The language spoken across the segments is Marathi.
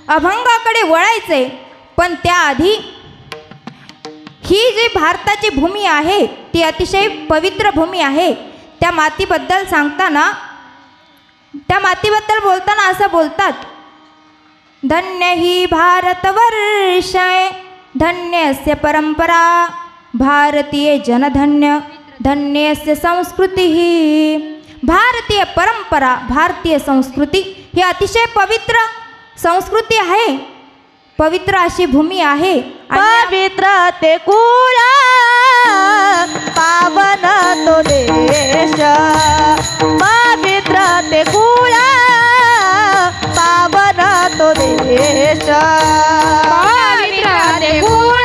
अभंगाकडे वळायचे, पण त्याआधी ही जी भारताची भूमी आहे ती अतिशय पवित्र भूमी आहे. त्या मातीबद्दल सांगताना, त्या मातीबद्दल बोलताना असं बोलतात, धन्य ही भारतवर्षे धन्यस्य परंपरा भारतीय जनधन्य धन्यस्य संस्कृती. भारतीय परंपरा, भारतीय संस्कृती ही अतिशय पवित्र संस्कृती आहे, पवित्र अशी भूमी आहे. पवित्र ते कुळ पावन तो देश, पवित्र ते कुळ पावन तो देश, पवित्र ते कुळ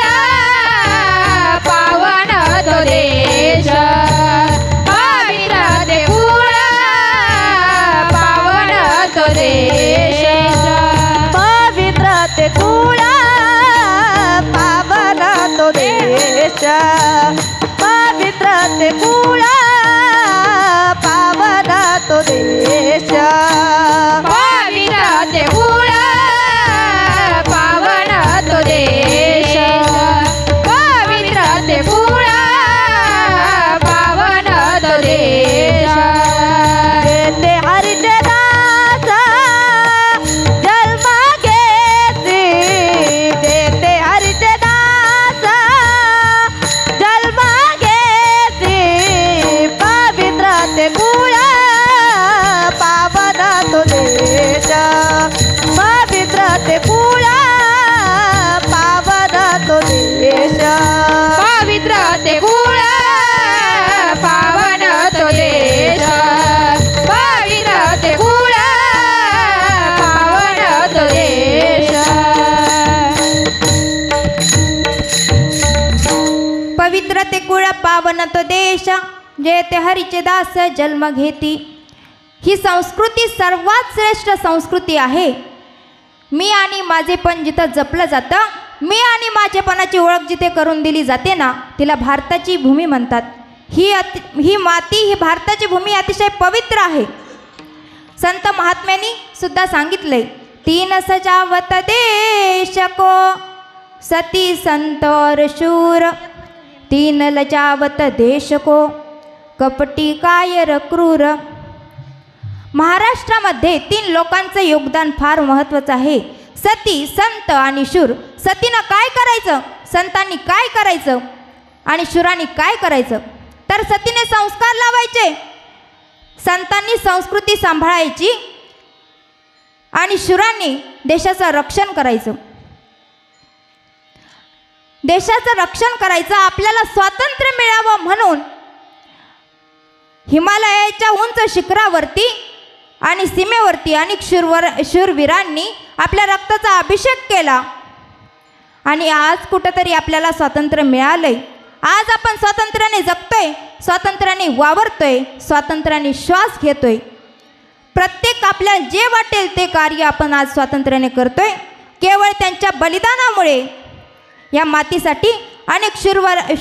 पावन तो देश, पवित्र ते कुळ पावन तो देश, पवित्र ते कुळ पावन तो देश, पवित्र ते कुळ पावन तो देश, पवित्र ते कुळ पावन तो देश, पवित्र ते कुळ पावन तो देश. येथे हरीचे दास जन्म घेती, येथे हरीचे दास जन्म घेती, पवित्र ते कुळ पावन तो देश, पवित्र ते कुळ पावन तो देश, पवित्र ते कुळ पावन तो देश, पवित्र ते कुळ पावन तो देश. पवित्र ते कुळ पावन तो देश, जेथे हरीचे दास जन्म घेती. ही संस्कृती सर्वात श्रेष्ठ संस्कृती आहे. मी आणि माझेपण जिथं जपलं जातं, मी आणि माझेपणाची ओळख जिथे करून दिली जाते ना, तिला भारताची भूमी म्हणतात. ही माती, ही भारताची भूमी अतिशय पवित्र आहे. संत महात्म्यांनी सुद्धा सांगितलंय, तीन सजावत देश को सती संत और शूर, तीन लजावत देश को कपटी कायर क्रूर. महाराष्ट्रामध्ये 3 लोकांचं योगदान फार महत्त्वाचं आहे, सती, संत आणि शूर. सतीनं काय करायचं, संतांनी काय करायचं आणि शूरांनी काय करायचं? तर सतीने संस्कार लावायचे, संतांनी संस्कृती सांभाळायची आणि शूरांनी देशाचं रक्षण करायचं. देशाचं रक्षण करायचं, आपल्याला स्वातंत्र्य मिळावं म्हणून हिमालयाच्या उंच शिखरावरती आणि सीमेवरती अनेक शूरवीरांनी आपल्या रक्ताचा अभिषेक केला आणि आज कुठंतरी आपल्याला स्वातंत्र्य मिळालंय. आज आपण स्वातंत्र्याने जगतोय, स्वातंत्र्याने वावरतोय, स्वातंत्र्याने श्वास घेतोय. प्रत्येक आपल्याला जे वाटेल ते कार्य आपण आज स्वातंत्र्याने करतोय. केवळ त्यांच्या बलिदानामुळे या मातीसाठी अनेक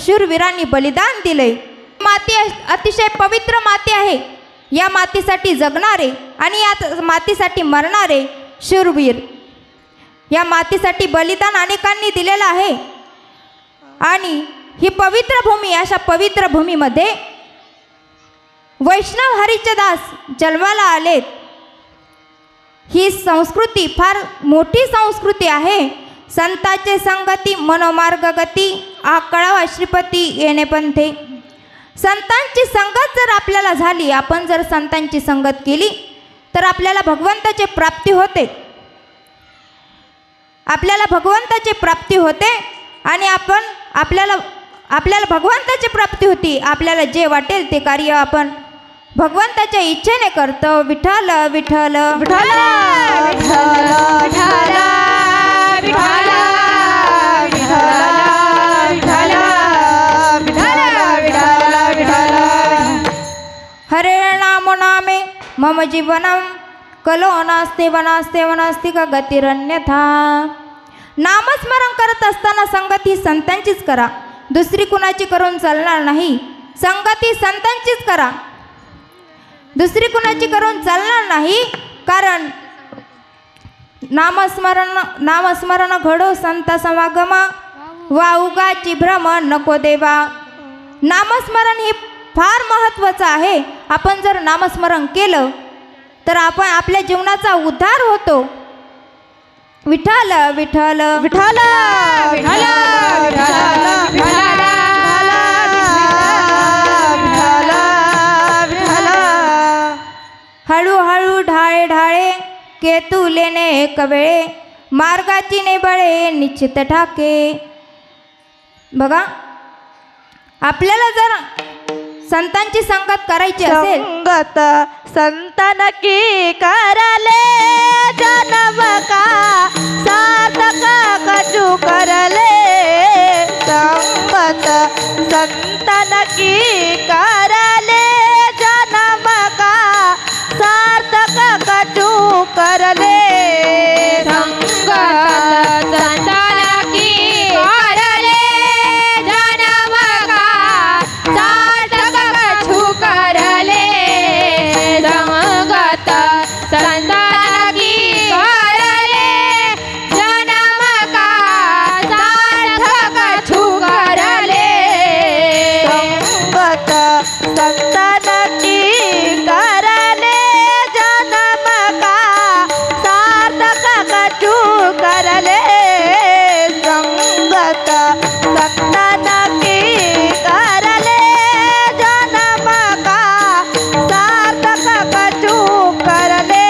शूरवीरांनी बलिदान दिले. माती अतिशय पवित्र माती आहे. या मातीसाठी जगणारे आणि या मातीसाठी मरणारे शूरवीर, या मातीसाठी बलिदान अनेकांनी दिलेलं आहे. आणि ही पवित्र भूमी, अशा पवित्र भूमीमध्ये वैष्णव हरीचे दास जन्माला आलेत. ही संस्कृती फार मोठी संस्कृती आहे. संताचे संगती मनोमार्ग गती, आकळावा श्रीपती येणे पंथे. संतांची संगत जर आपल्याला झाली, आपण जर संतांची संगत केली तर आपल्याला भगवंताची प्राप्ती होते, आपल्याला भगवंताची प्राप्ती होते. आणि आपल्याला भगवंताची प्राप्ती होती. आपल्याला जे वाटेल ते कार्य आपण भगवंताच्या इच्छेने करतो. विठ्ठल विठ्ठल विठ्ठल विठ्ठल विठ्ठल विठ्ठल विठ्ठल विठ्ठल. हरे नामो नामे मम जीवनम कलो नास्ते वनास्ते वनास्ति का गतिरन्यथा. नामस्मरण करत असताना संगत ही संतांचीच करा, दुसरी कुणाची करून चालणार नाही. संगत ही संतांचीच करा, दुसरी कुणाची करून चालणार नाही. कारण नामस्मरण घडो संत समागमा वाऊगाची भ्रम नको देवा. नामस्मरण हे फार महत्त्वाचं आहे. आपण जर नामस्मरण केलं तर आपण आपल्या जीवनाचा उद्धार होतो. विठ्ठल विठ्ठल विठ्ठल विठ्ठल विठ्ठल विठ्ठल. हळूहळू ढाळे ढाळे केतुलेने एक वेळे मार्गाची नेबळे निश्चित ठाके. बघा, आपल्याला जर संतांची संगत करायची असेल, संगत संतन की करले जन्म का सार्थक कछु करले. संगत संतन की करले जन्म का सार्थक कछु करले. संगत संताना की करले जन्म का सार्थक कछु करले. संगत संताना की करले जन्म का सार्थक कछु करले. संगत संतन की करले जन्म का सार्थक कछु करले. संगत संतन की करले जन्म का सार्थक कछु करले.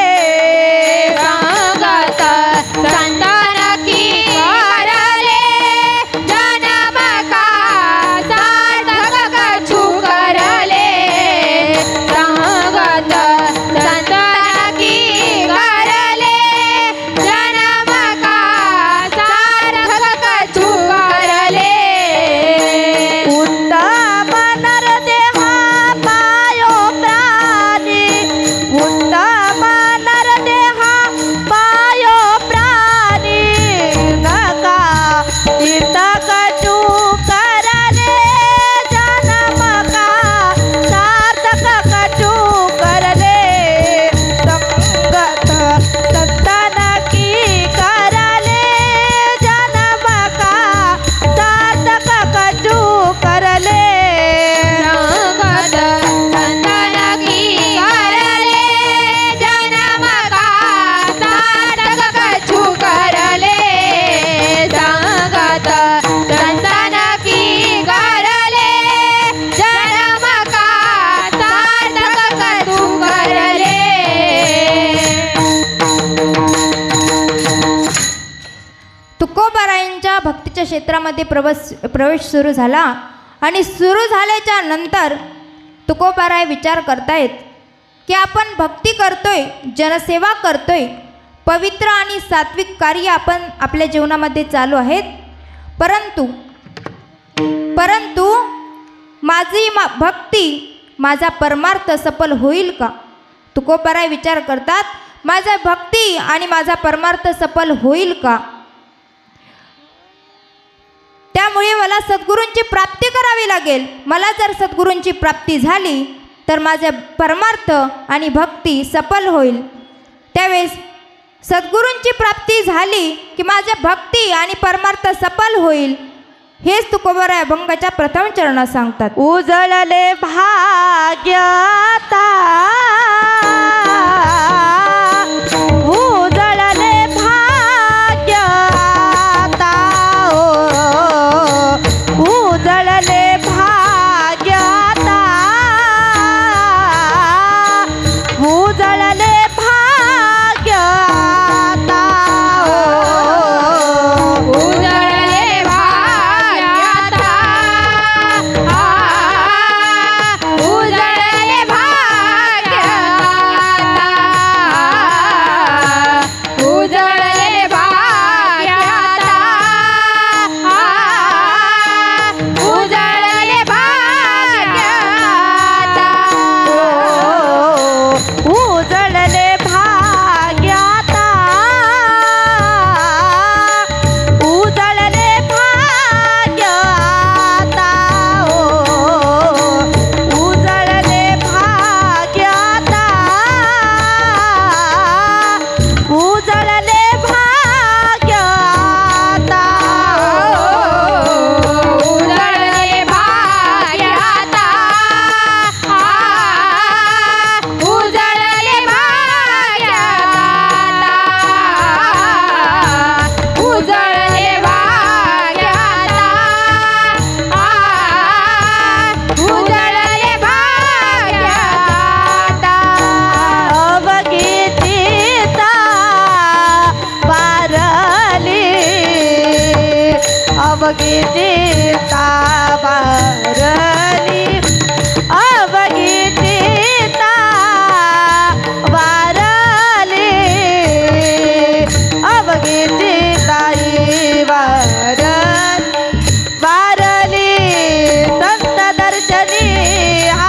संगत संताना की करले जन्म का सार्थक कछु करले. संगत संताना की करले जन्म का सार्थक कछु करले. उत्तम नरदेहा पायो प्राणी. उत्तम नरदेहा पायो प्राणी. नका तीर्थ कछु करले जन्म का सार्थक कछु करले. संगत संतन की करले जन्म का सार्थक कछु करले. संगत संताना की करले जन्म का सार्थक कछु करले. संगत संताना की करले जन्म का सार्थक कछु करले. तुकोबारायांच्या भक्तीच्या क्षेत्रामध्ये प्रवेश सुरू झाला आणि सुरू झाल्याच्या नंतर तुकोबाराय विचार करतायत की आपण भक्ती करतोय, जनसेवा करतोय, पवित्र आणि सात्विक कार्य आपण आपल्या जीवनामध्ये चालू आहेत. परंतु माझी भक्ती, माझा परमार्थ सफल होईल का? तुकोबाराय विचार करतात, माझा भक्ती आणि माझा परमार्थ सफल होईल का? त्यामुळे मला सद्गुरूंची प्राप्ती करावी लागेल. मला जर सद्गुरूंची प्राप्ती झाली तर माझे परमार्थ आणि भक्ती सफल होईल. त्यावेळेस सद्गुरूंची प्राप्ती झाली की माझ्या भक्ती आणि परमार्थ सफल होईल. हेच तुकोबाराय अभंगाच्या प्रथम चरणात सांगतात. उजळले भाग्यता. उजळले भाग्यता. उजळले भाग्यता. उजळले भाग्यता. उजळले भाग्यता. उजळले भाग्यता. अवघी चिंता वारली अवघी चिंता वारली अवघी चिंताई वारली संत दर्शनी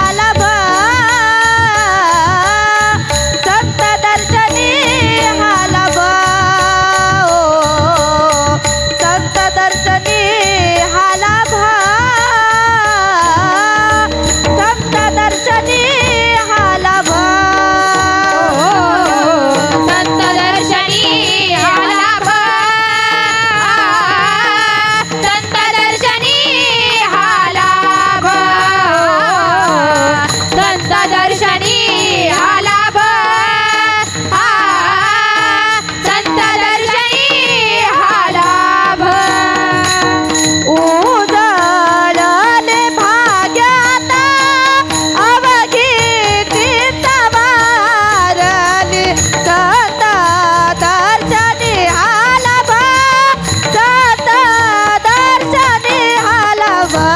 आलाभा संत दर्शनी आलाभा संत दर्शनी आलाभा संत दर्शनी आलाभा संत दर्शनी आलाभा संत दर्शनी आलाभा संत दर्शनी आलाभा संत दर्शनी आलाभा उजळले भाग्यात अवघी चिंता वारली संत दर्शनी आलाभा संत दर्शनी आलाभा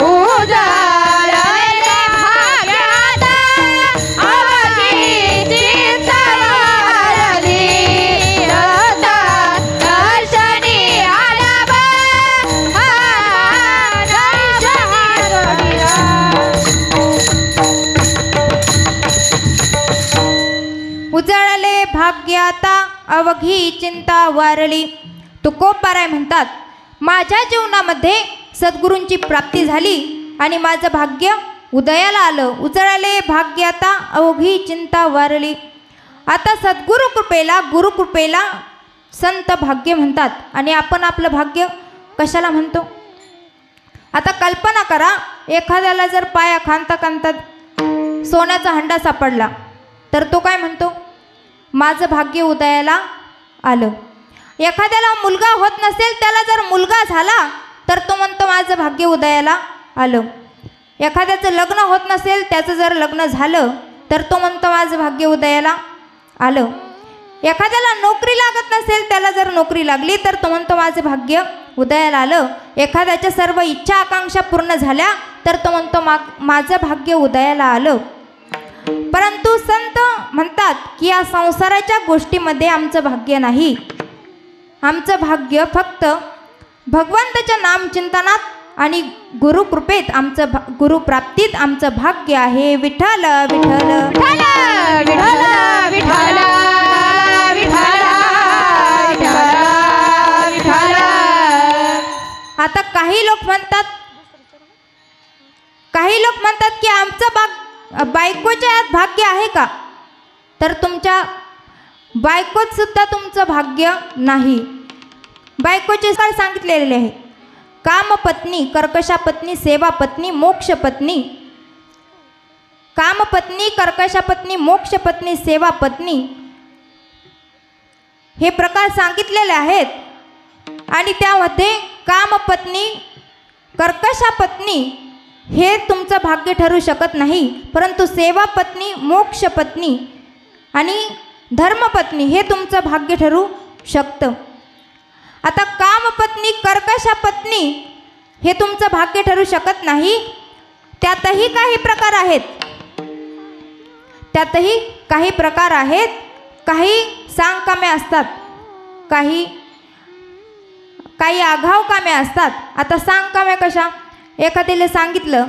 उजळले भाग्यात अवघी चिंता वारली संत दर्शनी आलाभा उजळले भाग्याता अवघी चिंता वारली. तुकोबाराय म्हणतात, माझ्या जीवनामध्ये सद्गुरूंची प्राप्ती झाली आणि माझं भाग्य उदयाला आलं. उजळले भाग्याता अवघी चिंता वारली. आता सद्गुरु कृपेला गुरुकृपेला संत भाग्य म्हणतात आणि आपण आपलं भाग्य कशाला म्हणतो? आता कल्पना करा, एखाद्याला जर पाया खांता खांता सोन्याचा हंडा सापडला तर तो काय म्हणतो? माझं भाग्य उदयाला आलं. एखाद्याला मुलगा होत नसेल, त्याला जर मुलगा झाला तर तो म्हणतो माझं भाग्य उदयाला आलं. एखाद्याचं लग्न होत नसेल, त्याचं जर लग्न झालं तर तो म्हणतो माझं भाग्य उदयाला आलं. एखाद्याला नोकरी लागत नसेल, त्याला जर नोकरी लागली तर तो म्हणतो माझं भाग्य उदयाला आलं. एखाद्याच्या सर्व इच्छा आकांक्षा पूर्ण झाल्या तर तो म्हणतो माझं भाग्य उदयाला आलं. परंतु संत म्हणतात की या संसाराच्या गोष्टीमध्ये आमचं भाग्य नाही. आमचं भाग्य फक्त भगवंताच्या नामचिंतनात आणि गुरुकृपेत आमचं गुरुप्राप्तीत आमचं भाग्य आहे. विठ्ठल विठ्ठल विठ्ठल विठ्ठल विठ्ठल विठ्ठल विठ्ठल. आता काही लोक म्हणतात की आमचं बायकोच्या यात भाग्य आहे का? तर तुमच्या बायकोत सुद्धा तुमचं भाग्य नाही. बायकोचे सर सांगितलेले आहे, कामपत्नी, कर्कशापत्नी, सेवापत्नी, मोक्षपत्नी. कामपत्नी, कर्कशापत्नी, मोक्षपत्नी, सेवापत्नी हे प्रकार सांगितलेले आहेत. आणि त्यामध्ये कामपत्नी, कर्कशापत्नी हे तुमचं भाग्य ठरू शकत नाही, परंतु सेवापत्नी, मोक्षपत्नी आणि धर्मपत्नी हे तुमचं भाग्य ठरू शकतं. आता कामपत्नी, कर्कशापत्नी हे तुमचं भाग्य ठरू शकत नाही. त्यातही काही प्रकार आहेत. काही सांगकामे असतात, काही आघाव कामे असतात. आता सांगकामे कशा? एखाद्याला सांगितलं,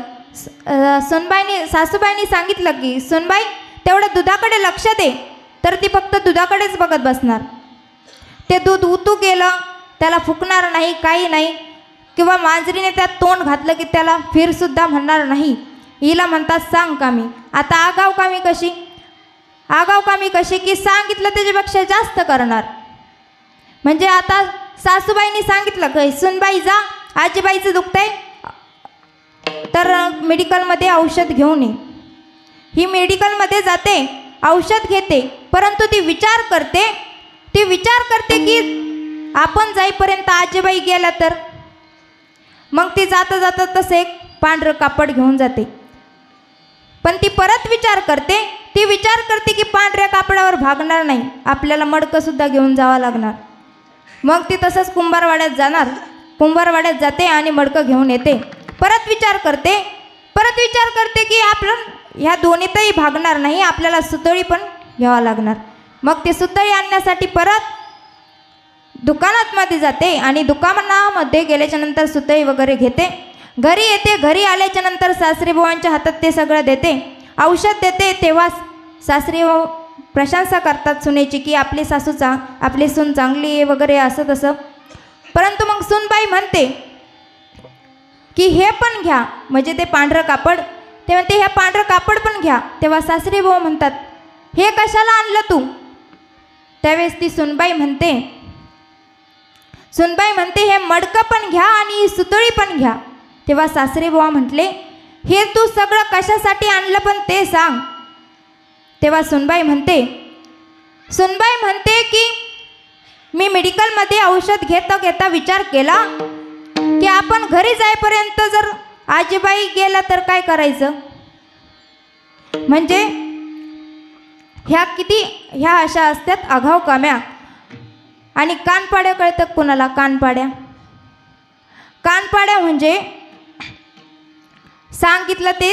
सासूबाईंनी सांगितलं की सुनबाई तेवढं दुधाकडे लक्ष दे, तर ती फक्त दुधाकडेच बघत बसणार. ते दूध उतू गेलं, त्याला फुकणार नाही, काही नाही. किंवा मांजरीने त्यात तोंड घातलं की त्याला फिरसुद्धा म्हणणार नाही. हिला म्हणतात सांगकामी. आता आगावकामी कशी? आगावकामी कशी की सांगितलं त्याच्यापेक्षा जास्त करणार. म्हणजे आता सासूबाईंनी सांगितलं की सुनबाई जा, आजीबाईचं दुखतंय तर मेडिकलमध्ये औषध घेऊन ये. ही मेडिकलमध्ये जाते, औषध घेते, परंतु ती विचार करते की आपण जाईपर्यंत आजीबाई गेला तर. मग ती जाता जाता तसे एक पांढरं कापड घेऊन जाते. पण ती परत विचार करते की पांढऱ्या कापडावर भागणार नाही, आपल्याला मडकंसुद्धा घेऊन जावं लागणार. मग ती तसंच कुंभारवाड्यात जाणार, कुंभारवाड्यात जाते आणि मडकं घेऊन येते. परत विचार करते की आपलं ह्या दोन्हीतही भागणार नाही, आपल्याला सुतळी पण घ्यावा लागणार. मग ते सुतळी आणण्यासाठी परत दुकानात मध्ये जाते आणि दुकानामध्ये गेल्याच्या नंतर सुतळी वगैरे घेते. घरी येते. घरी आल्याच्या नंतर सासरेबुवांच्या हातात ते सगळं देते, औषध देते. तेव्हा सासरे प्रशंसा करतात सुनेची की आपली आपली सून चांगली आहे वगैरे असं तसं. परंतु मग सूनबाई म्हणते की हे पण घ्या, म्हणजे ते पांढरं कापड. ते म्हणते हे पांढरं कापड पण घ्या. तेव्हा सासरेबुवा म्हणतात हे कशाला आणलं तू? त्यावेळेस ती सुनबाई म्हणते हे मडकं पण घ्या आणि सुतळी पण घ्या. तेव्हा सासरेबुवा म्हटले हे तू सगळं कशासाठी आणलं पण ते सांग. तेव्हा सुनबाई म्हणते की मी मेडिकलमध्ये औषध घेता विचार केला की आपण घरी जाईपर्यंत जर आजीबाई गेला तर काय करायचं. म्हणजे ह्या अशा असतात आघाव काम्या. आणि कानपाड्या कळतात कोणाला? कानपाड्या म्हणजे सांगितलं ते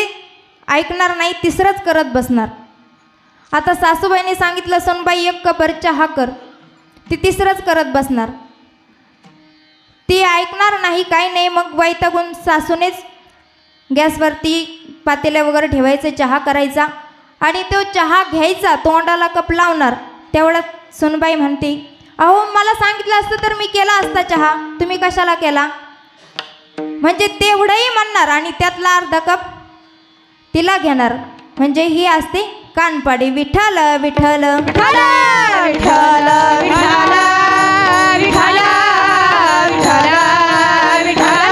ऐकणार नाही, तिसरंच करत बसणार. आता सासूबाईने सांगितलं सोनबाई 1 कप चहा कर, ती तिसरंच करत बसणार, ती ऐकणार नाही, काही नाही. मग वैतागून सासूनेच गॅसवरती पातेल्या वगैरे ठेवायचं, चहा करायचा आणि तो चहा घ्यायचा, तोंडाला कप लावणार. तेवढ्यात सोनबाई म्हणते अहो मला सांगितलं असतं तर मी केला असता चहा, तुम्ही कशाला केला? म्हणजे तेवढंही म्हणणार आणि त्यातला अर्धा कप तिला घेणार. म्हणजे ही असते कानपाडी. विठ्ठल विठ्ठल विठ्ठल विठ्ठल विठ्ठल विठ्ठल विठ्ठल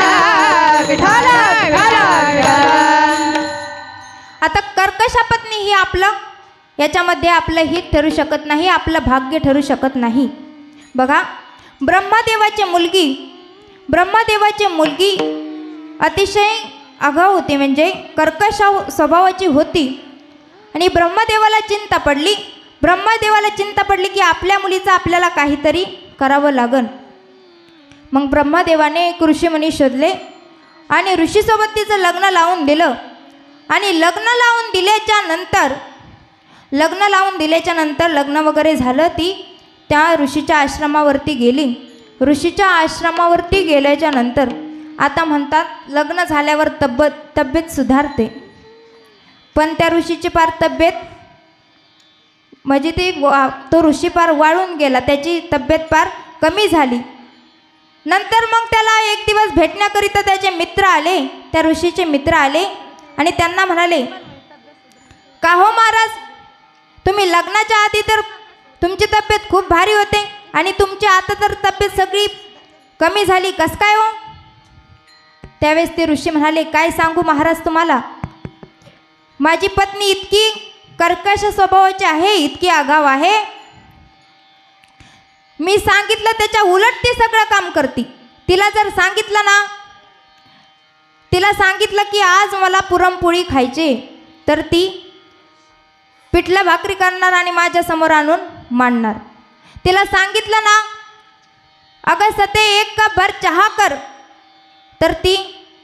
विठ्ठल विठ्ठल. आता कर्कशा पत्नी ही आपलं याच्यामध्ये आपलं हित ठरू शकत नाही, आपलं भाग्य ठरू शकत नाही. बघा ब्रह्मदेवाची मुलगी अतिशय आगाऊ होती, म्हणजे कर्कश स्वभावाची होती. आणि ब्रह्मदेवाला चिंता पडली की आपल्या मुलीचं आपल्याला काहीतरी करावं लागन. मग ब्रह्मदेवाने एक ऋषीमुनी शोधले आणि ऋषीसोबत तिचं लग्न लावून दिलं. आणि लग्न लावून दिल्याच्या नंतर लग्न वगैरे झालं, ती त्या ऋषीच्या आश्रमावरती गेली. ऋषीच्या आश्रमावरती गेल्याच्या नंतर आता म्हणतात लग्न झाल्यावर तब्येत सुधारते, पण त्या ऋषीची पार तब्येत म्हणजे तो ऋषी पार वाळून गेला, त्याची तब्येत पार कमी झाली. नंतर मग त्याला एक दिवस भेटण्याकरिता त्याचे मित्र आले, त्या ऋषीचे मित्र आले आणि त्यांना म्हणाले का हो महाराज, तुम्ही लग्नाच्या आधी तर तुमची तब्येत खूप भारी होते आणि तुमची आता तर तब्येत सगळी कमी झाली, कसं काय हो? त्यावेळेस ते ऋषी म्हणाले काय सांगू महाराज तुम्हाला, माझी पत्नी इतकी कर्कश स्वभावाची आहे, इतकी आगाव आहे, मी सांगितलं त्याच्या उलट ती सगळं काम करते. तिला सांगितलं की आज मला पुरणपोळी खायची, तर ती पिठलं भाकरी करणार आणि माझ्या समोर आणून मांडणार. तिला सांगितलं ना अगं सते 1 कप भर चहा कर, तर ती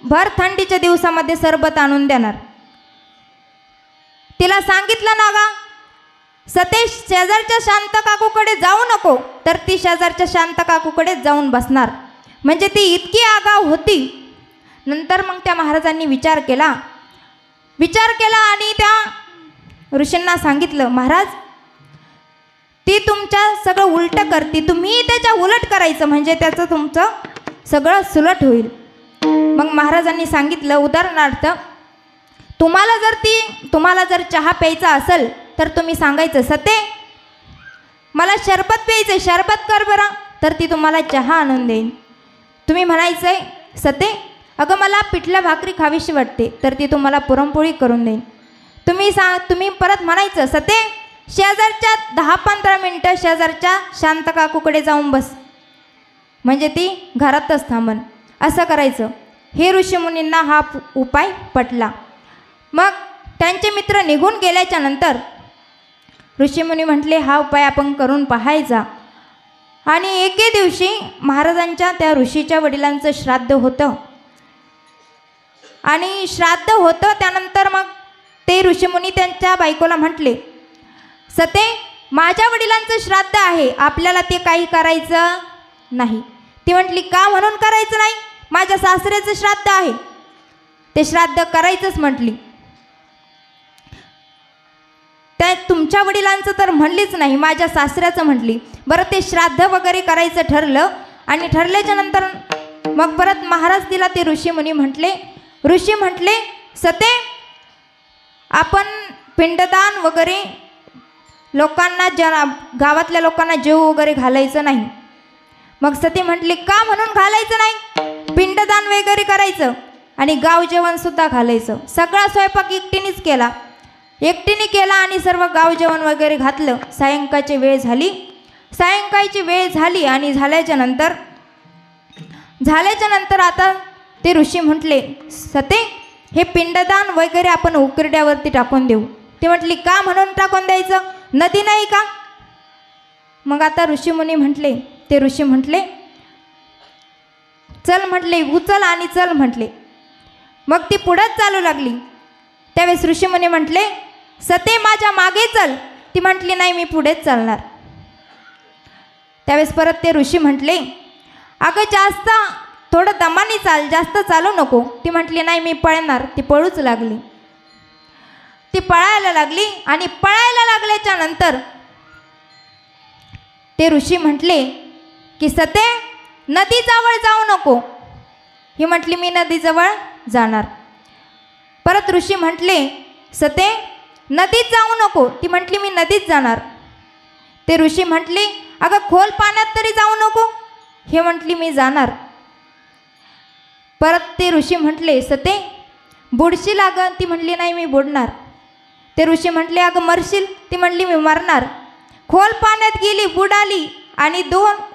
भर थंडीच्या दिवसामध्ये सरबत आणून देणार. तिला सांगितलं ना गा सते शेजारच्या शांत काकूकडे जाऊ नको, तर ती शेजारच्या शांत काकूकडे जाऊन बसणार. म्हणजे ती इतकी आगाऊ होती. नंतर मग त्या महाराजांनी विचार केला आणि त्या ऋषींना सांगितलं महाराज ती तुमच्या सगळं उलटं करते, तुम्ही त्याच्या उलट करायचं, म्हणजे त्याचं तुमचं सगळं सुलट होईल. मग महाराजांनी सांगितलं उदाहरणार्थ तुम्हाला जर चहा प्यायचा असेल तर तुम्ही सांगायचं सते मला शरबत प्यायचं, शरबत कर बरं, तर ती तुम्हाला चहा आणून देईन. तुम्ही म्हणायचंय सते अगं मला पिठलं भाकरी खावीशी वाटते, तर ती तुम्हाला पुरणपोळी करून देईन. तुम्ही परत म्हणायचं सते शेजारच्या 10-15 मिनटं शेजारच्या शांत काकूकडे जाऊन बस, म्हणजे ती घरातच थांबन. असं करायचं. हे ऋषीमुनींना हा उपाय पटला. मग त्यांचे मित्र निघून गेल्याच्या नंतर ऋषीमुनी म्हटले हा उपाय आपण करून पाहायचा. आणि एके दिवशी महाराजांच्या त्या ऋषीच्या वडिलांचं श्राद्ध होतं आणि श्राद्ध होतं त्यानंतर मग ते ऋषीमुनी त्यांच्या बायकोला म्हटले, सते माझ्या वडिलांचं श्राद्ध आहे, आपल्याला ते काही करायचं नाही. ती म्हटली, का म्हणून करायचं नाही? माझ्या सासऱ्याचं श्राद्ध आहे, ते श्राद्ध करायचंच म्हटली. त्या तुमच्या वडिलांचं तर म्हणलीच नाही, माझ्या सासऱ्याचं म्हटली. बरं ते श्राद्ध वगैरे करायचं ठरलं आणि ठरल्याच्या नंतर मग परत महाराज तिला ते ऋषीमुनी म्हटले, ऋषी म्हटले, सते आपण पिंडदान वगैरे लोकांना गावातल्या लोकांना जेव वगैरे घालायचं नाही. मग सती म्हटली, का म्हणून घालायचं नाही? पिंडदान वगैरे करायचं आणि गाव जेवणसुद्धा घालायचं. सगळा स्वयंपाक एकटीनेच केला, एकटीने केला आणि सर्व गाव जेवण वगैरे घातलं. सायंकाळची वेळ झाली, सायंकाळची वेळ झाली आणि झाल्याच्या नंतर आता ते ऋषी म्हटले, सते हे पिंडदान वगैरे आपण उकिरड्यावरती टाकून देऊ. ती म्हटली, का म्हणून टाकून द्यायचं? नदी नाही का? मग आता ऋषीमुनी म्हटले, ते ऋषी म्हटले, चल म्हटले, उचल आणि चल म्हटले. मग ती पुढंच चालू लागली. त्यावेळेस ऋषीमुनी म्हटले, सते माझ्या मागे चल. ती म्हटली, नाही मी पुढेच चालणार. त्यावेळेस परत ते ऋषी म्हटले, अगं जास्त थोडं दमाने चाल, जास्त चालू नको. ती म्हटली, नाही मी पळणार. ती पळूच लागली. ती पळायला लागली आणि पळायला लागल्याच्या नंतर ते ऋषी म्हटले की सते नदीजवळ जाऊ नको. ही म्हटली, मी नदीजवळ जाणार. परत ऋषी म्हटले, सते नदीत जाऊ नको. ती म्हटली, मी नदीत जाणार. ते ऋषी म्हटले, अगं खोल पाण्यात तरी जाऊ नको. हे म्हटली, मी जाणार. परत ते ऋषी म्हटले, सते बुडशील अगं. ती म्हटली, नाही मी बुडणार. ते ऋषी म्हटले, अगं मरशील. ती म्हटली, मी मरणार. खोल पाण्यात गेली, बुडाली आणि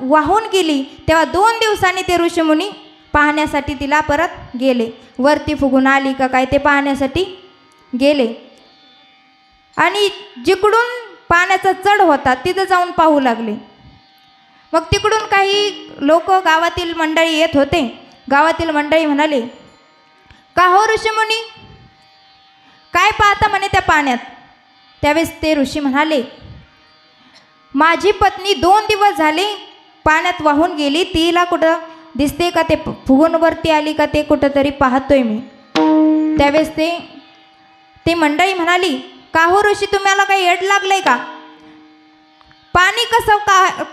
वाहून गेली. तेव्हा 2 दिवसांनी ते ऋषीमुनी पाहण्यासाठी तिला परत गेले. वरती फुगून आली का काय ते पाहण्यासाठी गेले आणि जिकडून पाण्याचा चढ होता तिथं जाऊन पाहू लागले. मग तिकडून काही लोक गावातील मंडळी येत होते. गावातील मंडळी म्हणाले, का हो ऋषीमुनी, काय पाहता म्हणे त्या पाण्यात? त्यावेळेस ते ऋषी म्हणाले, माझी पत्नी 2 दिवस झाले पाण्यात वाहून गेली, तिला कुठं दिसते का? ते फुगून वरती आली का ते कुठं तरी पाहतोय मी. त्यावेळेस ते मंडळी म्हणाली, का हो ऋषी, तुम्हाला काही येड लागलंय का? पाणी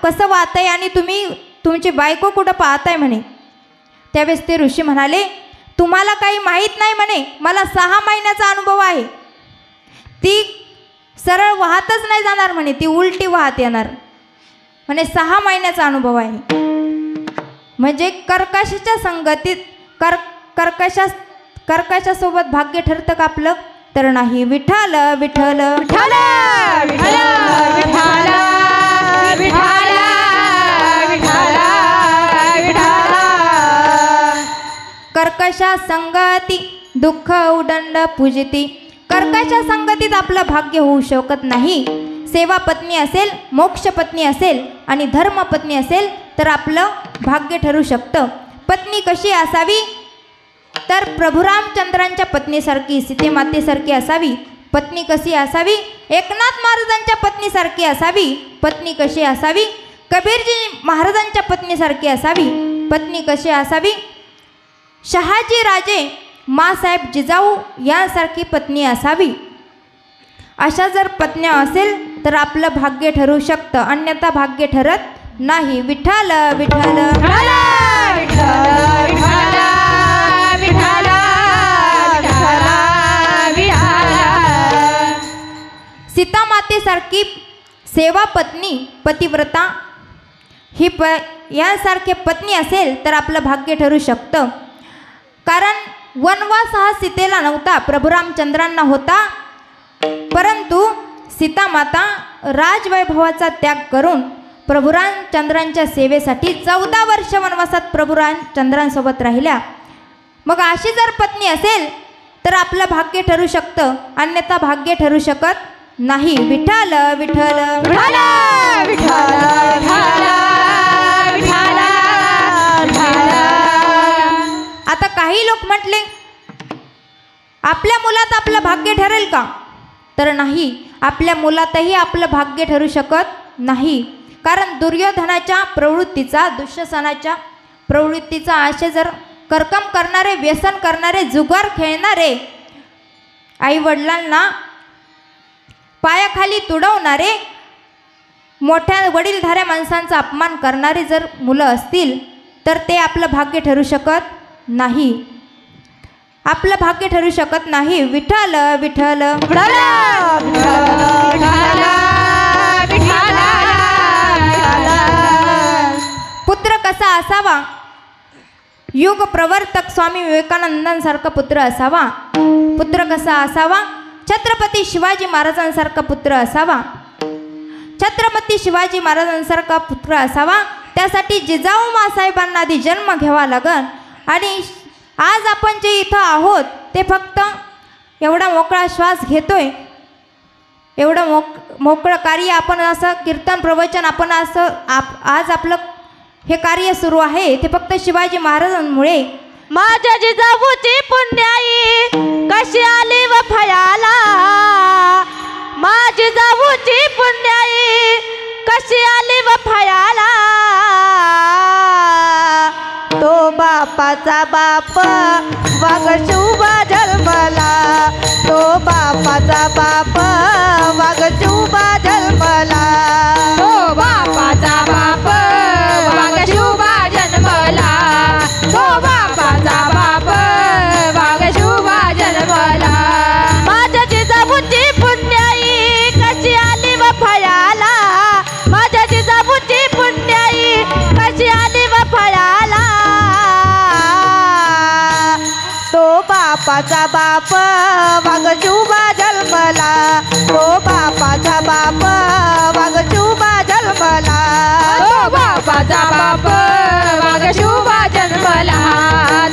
कसं वाहतंय आणि तुम्ही तुमची बायको कुठं पाहताय म्हणे. त्यावेळेस ते ऋषी म्हणाले, तुम्हाला काही माहीत नाही म्हणे, मला 6 महिन्याचा अनुभव आहे. ती सरळ वाहतच नाही जाणार म्हणे, ती उलटी वाहत येणार म्हणे. 6 महिन्याचा अनुभव आहे. म्हणजे कर्कशाच्या संगतीत कर्कशासोबत भाग्य ठरतं का आपलं? तर नाही. विठ्ठल विठ्ठल विठ्ठल विठ्ठल विठ्ठल विठ्ठल विठ्ठल विठ्ठल. कर्कशा संगती दुःख उदंड पूजिती. कर्कशा संगतीत आपलं भाग्य होऊ शकत नाही. सेवा पत्नी असेल, मोक्ष पत्नी असेल आणि धर्म पत्नी असेल तर आपलं भाग्य ठरू शकतं. पत्नी कशी असावी? तर प्रभू रामचंद्रांच्या पत्नीसारखी, सीतेमातेसारखी असावी. पत्नी कशी असावी? एकनाथ महाराजांच्या पत्नीसारखी असावी. पत्नी कशी असावी? कबीरजी महाराजांच्या पत्नीसारखी असावी. पत्नी कशी असावी? शहाजी राजे मासाहेब जिजाऊ यांसारखी पत्नी असावी. अशा जर पत्न्या असेल तर आपलं भाग्य ठरू शकतं, अन्यथा भाग्य ठरत नाही. विठ्ठल विठ्ठल विठ्ठल विठ्ठल विठ्ठल विठ्ठल विठ्ठल. सीतामातेसारखी सेवा पत्नी, पतिव्रता ही यासारखे पत्नी असेल तर आपलं भाग्य ठरू शकतं. कारण वनवास हा सीतेला नव्हता, प्रभू रामचंद्रांना होता. परंतु सीतामाता राजवैभवाचा त्याग करून प्रभू रामचंद्रांच्या सेवेसाठी 14 वर्ष वनवासात प्रभू रामचंद्रांसोबत राहिल्या. मग अशी जर पत्नी असेल तर आपलं भाग्य ठरू शकतं, अन्यथा भाग्य ठरू शकत नाही. विठ्ठल विठ्ठल विठ्ठल विठ्ठल विठ्ठल आपल्या मुलात आपलं भाग्य ठरेल का? तर नाही, आपल्या मुलातही आपलं भाग्य ठरू शकत नाही. कारण दुर्योधनाच्या प्रवृत्तीचा, दुःशासनाच्या प्रवृत्तीचा असे जर कर्कम करणारे, व्यसन करणारे, जुगार खेळणारे, आईवडिलांना पायाखाली तुडवणारे, मोठ्या वडीलधाऱ्या माणसांचा अपमान करणारे जर मुलं असतील तर ते आपलं भाग्य ठरू शकत नाही. आपलं भाग्य ठरू शकत नाही. विठ्ठल विठ्ठल पुत्र कसा असावा? युग प्रवर्तक स्वामी विवेकानंदांसारखा पुत्र असावा. पुत्र कसा असावा? छत्रपती शिवाजी महाराजांसारखा पुत्र असावा. छत्रपती शिवाजी महाराजांसारखा पुत्र असावा. त्यासाठी जिजाऊ माँसाहेबांना आधी जन्म घ्यावा लागन. आणि आज आपण जे इथं आहोत ते फक्त एवढा मोकळा श्वास घेतोय, एवढं मोकळं कार्य आपण असं कीर्तन प्रवचन आपण असं आज आपलं हे कार्य सुरू आहे ते फक्त शिवाजी महाराजांमुळे. माझ्या जिजाऊची पुण्याई कशी आली व फळाला, माझी जिजाऊची पुण्याई कशी आली व फळाला. तो बापाचा बाप वाघ शुभा जन्मला, तो बापाचा बाप वाघ शुभा जन्मला. तो बापाचा बाप वाघ शुभा जन्मला, तो बापाचा बाप वाघ शुभा जन्मला. माझ्या जिजाऊची पुण्याई कशी आली व फळाला, माझ्या जिजाऊची पुण्याई कशी आली व फळाला. तो बापाचा बाप वाघ शुभा जन्मला, तो बापाचा बाप वाघ शुभा जन्मला. तो बापाचा बाप वाघ शुभा जन्मला,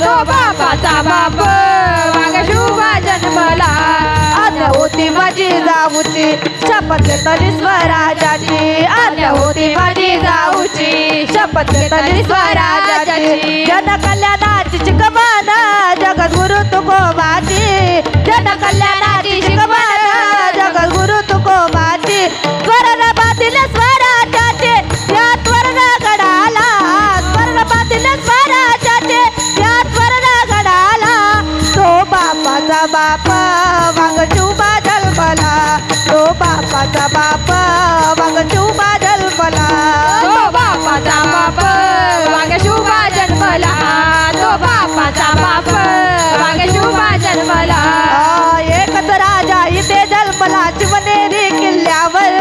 तो बापाचा बाप वाघ शुभा जन्मला. आज्ञा होती माझी जाऊची शपथ घेतली स्वराजाची, आज्ञा होती माझी जाऊची शपथ घेतली स्वराजाची. जनकल्याणाची शिकवण जगद्गुरु तुकोबाची, जनकल्याणाची शिकवण जगद्गुरु तुकोबाची. स्वर्ण बातील स्वराजाचे या स्वर्ण गडाला, स्वर्ण बातील स्वराजाचे या स्वर्ण गडाला. तो बापाचा बाप वाघ शुभा जन्मला, तो बापाचा बाप वाघ शुभा जन्मला. तो बापाचा बाप वाघ शुभा जन्मला, तो बापाचा बाप वाघ शुभा जन्मला. एकच राजा इथे जन्मला शिवनेरी किल्ल्यावर,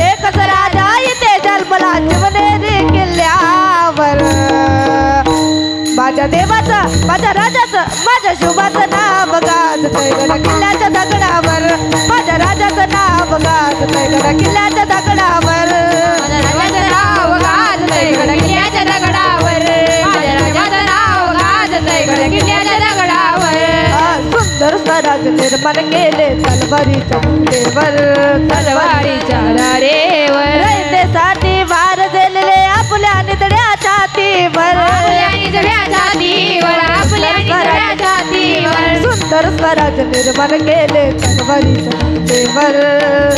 एकच राजा इथे जन्मला शिवनेरी किल्ल्यावर. माझ्या देवाचं, माझ्या राजाचं, माझ्या शुभाचं नाव गाजतंय गड किल्ल्याच्या दगडावर, माझ्या राजाचं नाव गाजतंय गड किल्ल्याच्या दगडावर. माझ्या राजाचं नाव गाजतंय गड किल्ल्याच्या दगडावर, माझ्या राजाचं नाव गाजतंय गड किल्ल्याच्या दगडावर. सुंदर स्वराज निर्माण केले तलवारीच्या मुठीवर, तलवारीच्या धारेवर. रयतेसाठी वार दिलेले आपल्या निधड्या छातीवर, आपल्या निधड्या छातीवर, आपल्या निधड्या छातीवर. सुंदर स्वराज निर्माण केले तलवारीच्या मुठीवर,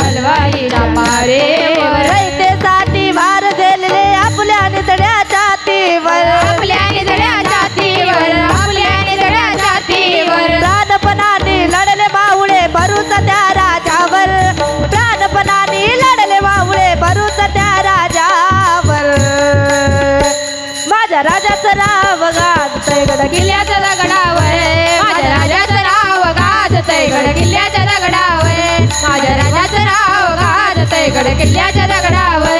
तलवारीच्या पारेवर. रयतेसाठी वार दिलेले आपल्या निधड्या छातीवर, आपल्या निधड्या छातीवर, आपल्या निधड्या छातीवर. प्राणपणाने लढले मावळे भरूच त्या राजावर, प्राणपणाने लढले मावळे भरूच त्या राजावर. माझ्या राजाचं नाव गाजतंय गड किल्ल्याच्या दगडावर, माझ्या राजाचं नाव गाजतंय गड किल्ल्याच्या दगडावर, माझ्या राजाचं नाव गाजतंय गड किल्ल्याच्या दगडावर.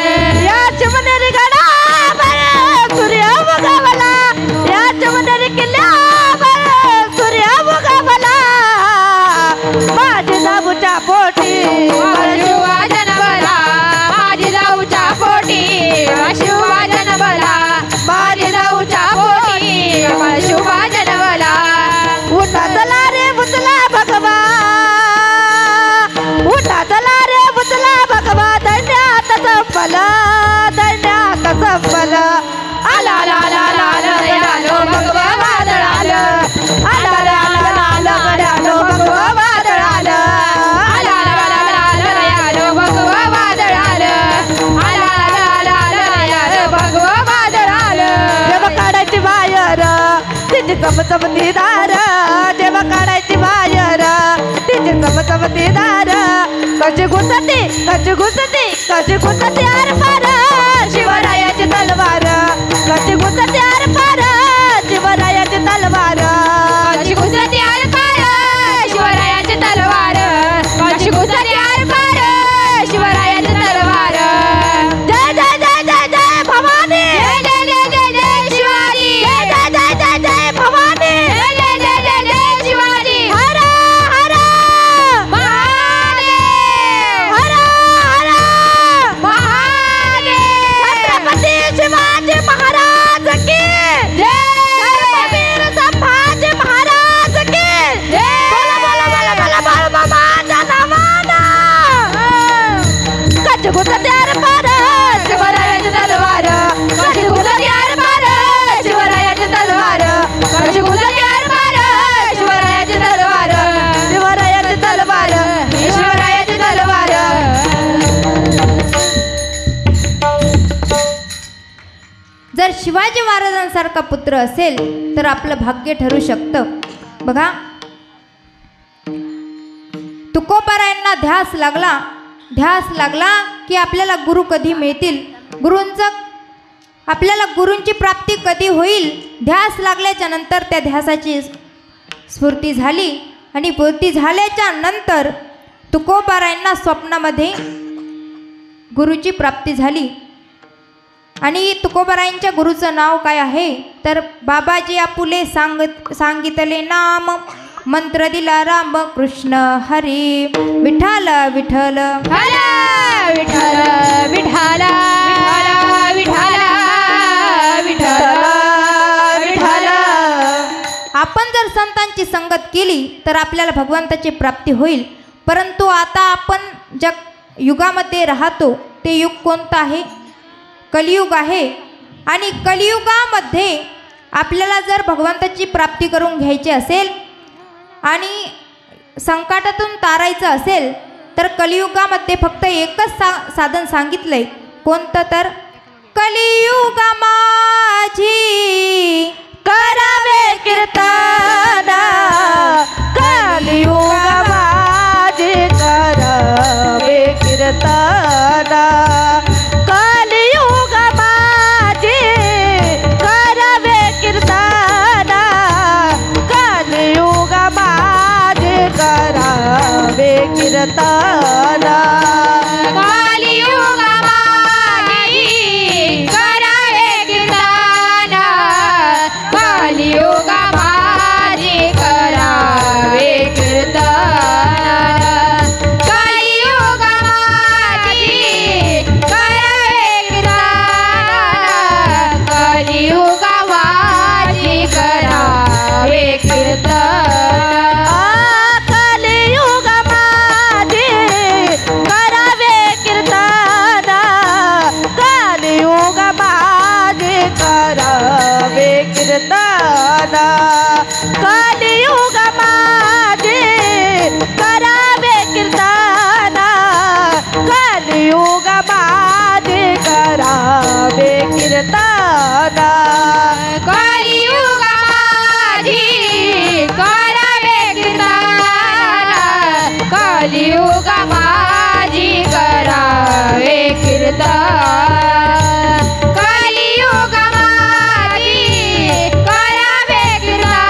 या शिवनेरी गडावर सूर्य उगवला, या शिवनेरी किल्ल्यावर सूर्य उगवला. माझी जाऊच्या पोटी शिवा जन्मला, माझी जाऊच्या पोटी शिवा जन्मला, माझी जाऊच्या पोटी शिवा जन्मला. उठा चला रे उचला भगवा, उठा चला रे उचला भगवा. धन्यात चमचमती दार जेव्हा काढायची बाहेर तिचे चमचमती दार कशी घुसती कशी घुसती कशी घुसती आर पार शिवरायाची तलवार कशी घुसती आर पार शिवरायाची तलवार कशी घुसती आर पार शिवरायाची तलवार कशी घुसती आर पार शिवरायाची तलवार जय जय जय जय जय भवानी जय जय जय जय जय शिवाजी जय जय जय जय जय भवानी जय जय जय जय जय शिवाजी हर हर महादेव हर हर महादेव छत्रपती शिवाजी महाराज की धर्मवीर संभाजी महाराज की बोला बोला बोला बोला बोला बाबाच्या नावानं कच्छ घुसते आर पार शिवरायाची तलवार कशी घुसती आर पार शिवरायाची तलवार कशी घुसती आर पार शिवरायाची तलवार शिवरायाची तलवार शिवरायाची तलवार जर शिवाजी महाराजांसारखा पुत्र असेल तर आपलं भाग्य ठरू शकतं. बघा, तुकोबारायांना ध्यास लागला की आपल्याला गुरु कधी मिळतील, आपल्याला गुरूंची प्राप्ती कधी होईल. ध्यास लागल्याच्या नंतर त्या ध्यासाची स्फूर्ती झाली आणि पूर्ती झाल्याच्या नंतर तुकोबारायांना स्वप्नामध्ये गुरुची प्राप्ती झाली. आणि तुकोबारायांच्या गुरुचं नाव काय आहे तर बाबाजी आपुले सांगितले नाम, मंत्र दिला राम कृष्ण हरी विठ्ठल विठ्ठल हला विठ्ठल विठ्ठल विठ्ठल विठ्ठल विठ्ठल. आपण जर संतांची संगत केली तर आपल्याला भगवंताची प्राप्ती होईल. परंतु आता आपण ज्या युगामध्ये राहतो ते युग कोणतं आहे? कलियुग आहे. आणि कलियुगामध्ये आपल्याला जर भगवंताची प्राप्ती करून घ्यायची असेल आणि संकटातून तारायचं असेल तर कलियुगामध्ये फक्त एकच साधन सांगितलंय. कोणतं तर कलियुग माझी करावे कीर्तन कलियुग माझे करावे कीर्तन कलियुग माझे करावे कीर्तन कलियुग माझे करावे कीर्तन कलियुग माझी करावे कीर्तन कलियुग माझी करावे कीर्तन कलियुग माझी करावे कीर्तन कलियुग माझी करावे कीर्तन कलियुग माझे करावे कीर्तन कलियुग माझे करावे कीर्तन कलियुग माझे करावे कीर्तन कलियुग माझे करावे कीर्तन कलियुग माझी करावे कीर्तन कलियुग माझी करावे कीर्तन कलियुग माझी करावे कीर्तन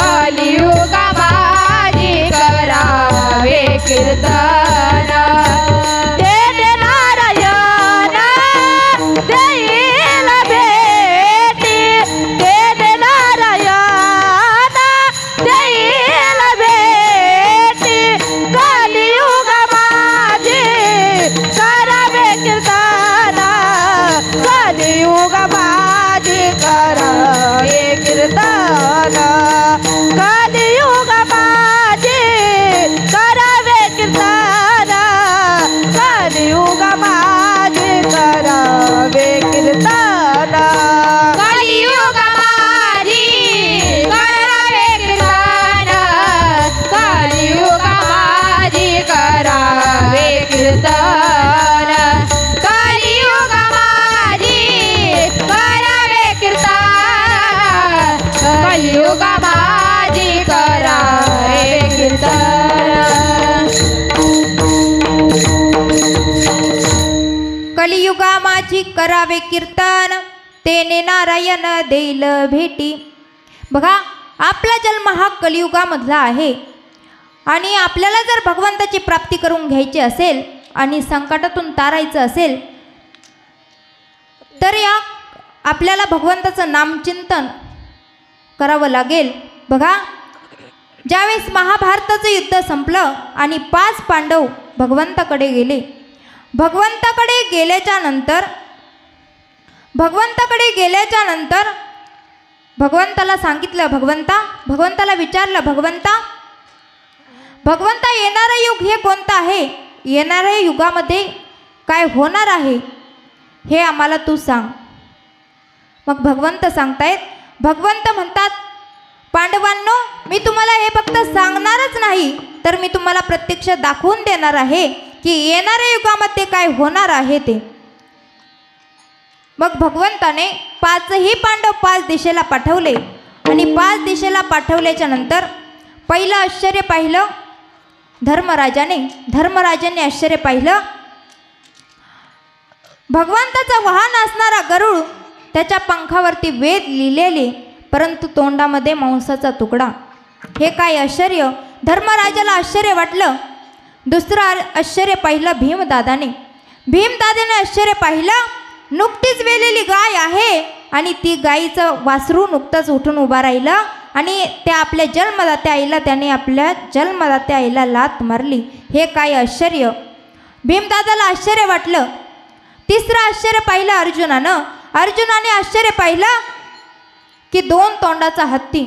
कलियुग माझी करावे कीर्तन. देव नारायण देईल भेटी देव नारायण देईल भेटी कलियुग माझे करावे कीर्तन कलियुग माझे करावे कीर्तन कलियुग माझे करावे कीर्तन कलियुग माझे करावे कीर्तन कलियुग माझी करावे कीर्तन कलियुग माझी करावे कीर्तन कलियुग माझी करावे कीर्तन कलियुगा माझी करा रे कीर्तन कलियुगा माझी करावे कीर्तन तेने नारायण देईल भेटी. बघा, आपला जन्म हा कलियुगामधला आहे आणि आपल्याला जर भगवंताची प्राप्ती करून घ्यायची असेल आणि संकटातून तारायचं असेल तर या आपल्याला भगवंताचं नामचिंतन करावं लागेल. बघा, ज्यावेळेस महाभारताचं युद्ध संपलं आणि 5 पांडव भगवंताकडे गेले. भगवंताकडे गेल्याच्या नंतर भगवंताला सांगितलं, भगवंताला विचारलं, भगवंता येणारं युग हे कोणतं आहे? येणाऱ्या युगामध्ये काय होणार आहे हे आम्हाला तू सांग. मग भगवंत सांगतायत, भगवंत म्हणतात, पांडवांनो, मी तुम्हाला हे फक्त सांगणारच नाही तर मी तुम्हाला प्रत्यक्ष दाखवून देणार आहे की येणाऱ्या युगामध्ये काय होणार आहे ते. मग भगवंताने 5ही पांडव 5 दिशेला पाठवले आणि 5 दिशेला पाठवल्याच्या नंतर पहिलं आश्चर्य पाहिलं धर्मराजाने आश्चर्य पाहिलं. भगवंताचा वाहन असणारा गरुड, त्याच्या पंखावरती वेद लिहिलेले परंतु तोंडामध्ये मांसाचा तुकडा. हे काय आश्चर्य! धर्मराजाला आश्चर्य वाटलं. दुसरं आश्चर्य पाहिलं भीमदादाने आश्चर्य पाहिलं. नुकतीच वेलेली गाय आहे आणि ती गायीचं वासरू नुकतंच उठून उभा राहिलं आणि त्या आपल्या जन्मदात्या आईला लात मारली. हे काय आश्चर्य! भीमदादाला आश्चर्य वाटलं. तिसरं आश्चर्य पाहिलं अर्जुनाने आश्चर्य पाहिलं की 2 तोंडाचा हत्ती.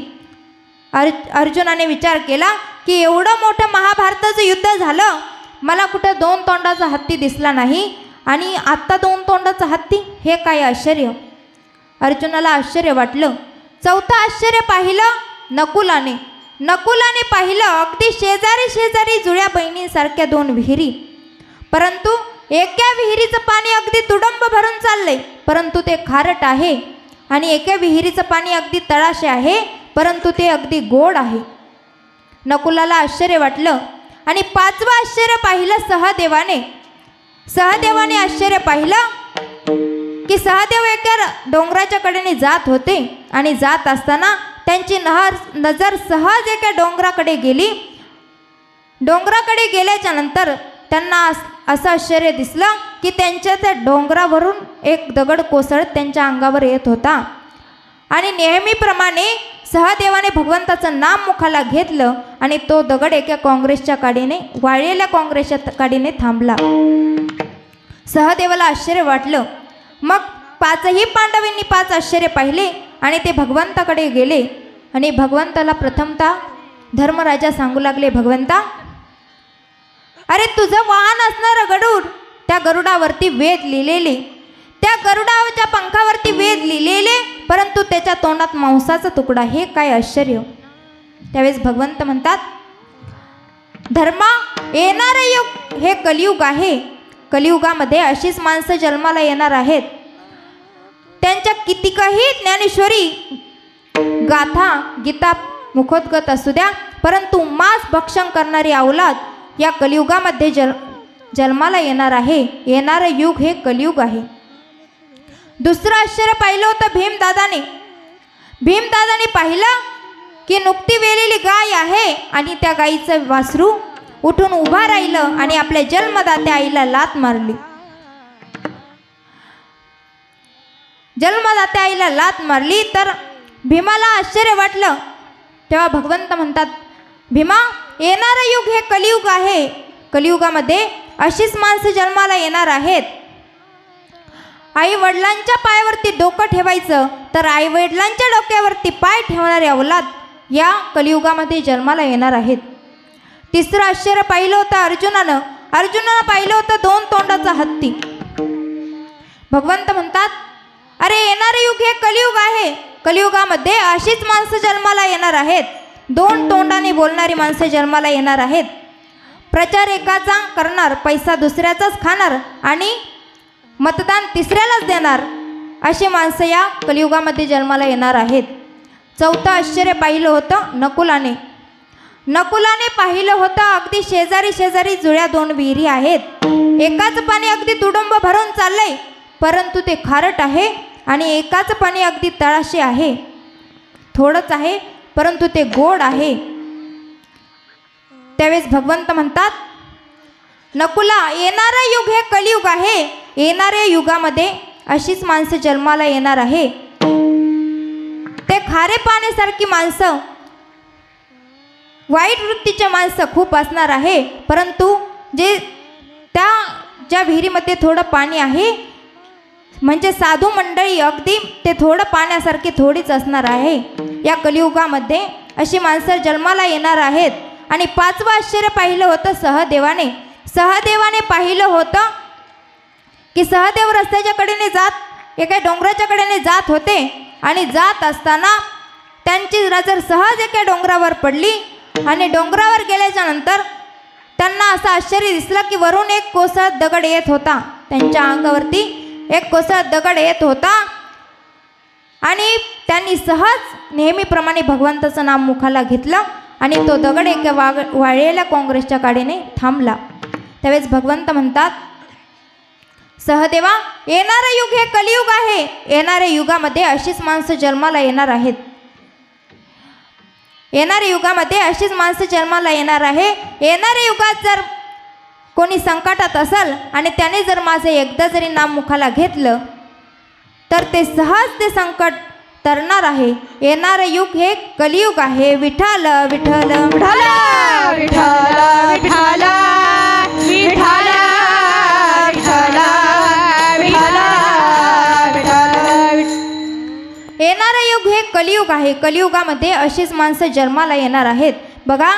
अर्जुनाने विचार केला की एवढं मोठं महाभारताचं युद्ध झालं, मला कुठं 2 तोंडाचा हत्ती दिसला नाही आणि आत्ता 2 तोंडाचा हत्ती. हे काय आश्चर्य! अर्जुनाला आश्चर्य वाटलं. चौथं आश्चर्य पाहिलं नकुलाने पाहिलं अगदी शेजारी जुळ्या बहिणींसारख्या 2 विहिरी, परंतु एका विहिरीचं पाणी अगदी तुडंब भरून चाललंय परंतु ते खारट आहे आणि एका विहिरीचं पाणी अगदी तळाशी आहे परंतु ते अगदी गोड आहे. नकुलाला आश्चर्य वाटलं. आणि 5वं आश्चर्य पाहिलं सहदेवाने आश्चर्य पाहिलं की सहदेव एका डोंगराच्या कडेने जात होते आणि जात असताना त्यांची नजर सहज एका डोंगराकडे गेली. डोंगराकडे गेल्याच्या नंतर त्यांना असं आश्चर्य दिसलं की त्यांच्या त्या डोंगरावरून एक दगड कोसळत त्यांच्या अंगावर येत होता आणि नेहमीप्रमाणे सहदेवाने भगवंताचं नाम मुखाला घेतलं आणि तो दगड एका वाळलेल्या काँग्रेसच्या काडीने थांबला. सहदेवाला आश्चर्य वाटलं. मग 5ही पांडवांनी 5 आश्चर्य पाहिले आणि ते भगवंताकडे गेले आणि भगवंताला प्रथमतः धर्मराजा सांगू लागले, भगवंता, अरे तुझं वाहन असणारं गरुड, त्या गरुडावरती वेद लिहिलेले, त्या गरुडाच्या पंखावरती वेद लिहिलेले परंतु त्याच्या तोंडात मांसाचा तुकडा. हे काय आश्चर्य! त्यावेळेस भगवंत म्हणतात, धर्मा, येणारं युग हे कलियुग आहे. कलियुगामध्ये अशीच माणसं जन्माला येणार आहेत. त्यांच्या कितीकही ज्ञानेश्वरी गाथा गीता मुखोद्गत असू द्या परंतु मांस भक्षण करणारी अवलाद या कलियुगामध्ये जन्माला येणार आहे. येणारं युग हे कलियुग आहे. दुसरं आश्चर्य पाहिलं होतं भीमदादाने पाहिलं की नुकती वेलेली गाय आहे आणि त्या गायीचं वासरू उठून उभा राहिलं आणि आपल्या जन्मदात्या आईला लात मारली. तर भीमाला आश्चर्य वाटलं. तेव्हा भगवंत म्हणतात, भीमा, येणारं युग हे कलियुग आहे. कलियुगामध्ये अशीच माणसं जन्माला येणार आहेत. आई वडिलांच्या पायावरती डोकं ठेवायचं तर आई वडिलांच्या डोक्यावरती पाय ठेवणारे अवलाद या कलियुगामध्ये जन्माला येणार आहेत. तिसरं आश्चर्य पाहिलं होतं अर्जुनानं पाहिलं होतं 2 तोंडाचा हत्ती. भगवंत म्हणतात, अरे येणारे युग हे कलियुग आहे. कलियुगामध्ये अशीच माणसं जन्माला येणार आहेत. 2 तोंडाने बोलणारी माणसं जन्माला येणार आहेत. प्रचार एकाचा करणार, पैसा दुसऱ्याचाच खाणार आणि मतदान तिसऱ्यालाच देणार अशी माणसं या कलियुगामध्ये जन्माला येणार आहेत. चौथं आश्चर्य पाहिलं होतं नकुलाने. नकुलाने पाहिलं होतं अगदी शेजारी शेजारी जुळ्या 2 विहिरी आहेत. एकाच पाणी अगदी तुडुंब भरून चाललंय, परंतु ते खारट आहे. आणि एकाच पाणी अगदी तळाशी आहे, थोडंच आहे, परंतु ते गोड आहे. त्यावेळेस भगवंत म्हणतात, नकुला, येणारं युग हे कलियुग आहे. येणाऱ्या युगामध्ये अशीच माणसं जन्माला येणार आहे. ते खारे पाण्यासारखी माणसं, वाईट वृत्तीचे माणसं खूप असणार आहे. परंतु ज्या विहिरीमध्ये थोडं पाणी आहे, म्हणजे साधू मंडळी अगदी ते थोडं पाण्यासारखी थोडीच असणार आहे. या कलियुगामध्ये अशी माणसं जन्माला येणार आहेत. आणि 5वं आश्चर्य पाहिलं होतं सहदेवाने. सहदेवाने पाहिलं होतं की सहदेव रस्त्याच्या कडेने एका डोंगराच्या कडेने जात होते. आणि जात असताना त्यांची नजर सहज एका डोंगरावर पडली. आणि डोंगरावर गेल्याच्या नंतर त्यांना असं आश्चर्य दिसलं की वरून एक कोसळ दगड येत होता. त्यांच्या अंगावरती एक कोसळ दगड येत होता. आणि त्यांनी सहज नेहमीप्रमाणे भगवंताचं नाम मुखाला घेतलं. आणि तो दगड एका वाळलेल्या काँग्रेसच्या कडेने थांबला. त्यावेळेस भगवंत म्हणतात, सहदेवा, येणारं युग हे कलियुग आहे. येणाऱ्या युगामध्ये अशीच माणसं जन्माला येणार आहेत. येणाऱ्या युगामध्ये अशीच माणसं जन्माला येणार आहे. येणाऱ्या युगात जर कोणी संकटात असेल आणि त्याने जर माझं एकदा जरी नाम मुखाला घेतलं तर ते सहज ते संकट तरणार आहे. येणारं युग हे कलियुग आहे. विठ्ठल विठ्ठल विठ्ठल विठ्ठल विठ्ठल विठ्ठल विठ्ठल विठ्ठल. येणारं युग हे कलियुग आहे. कलियुगामध्ये अशीच माणसं जन्माला येणार आहेत. बघा,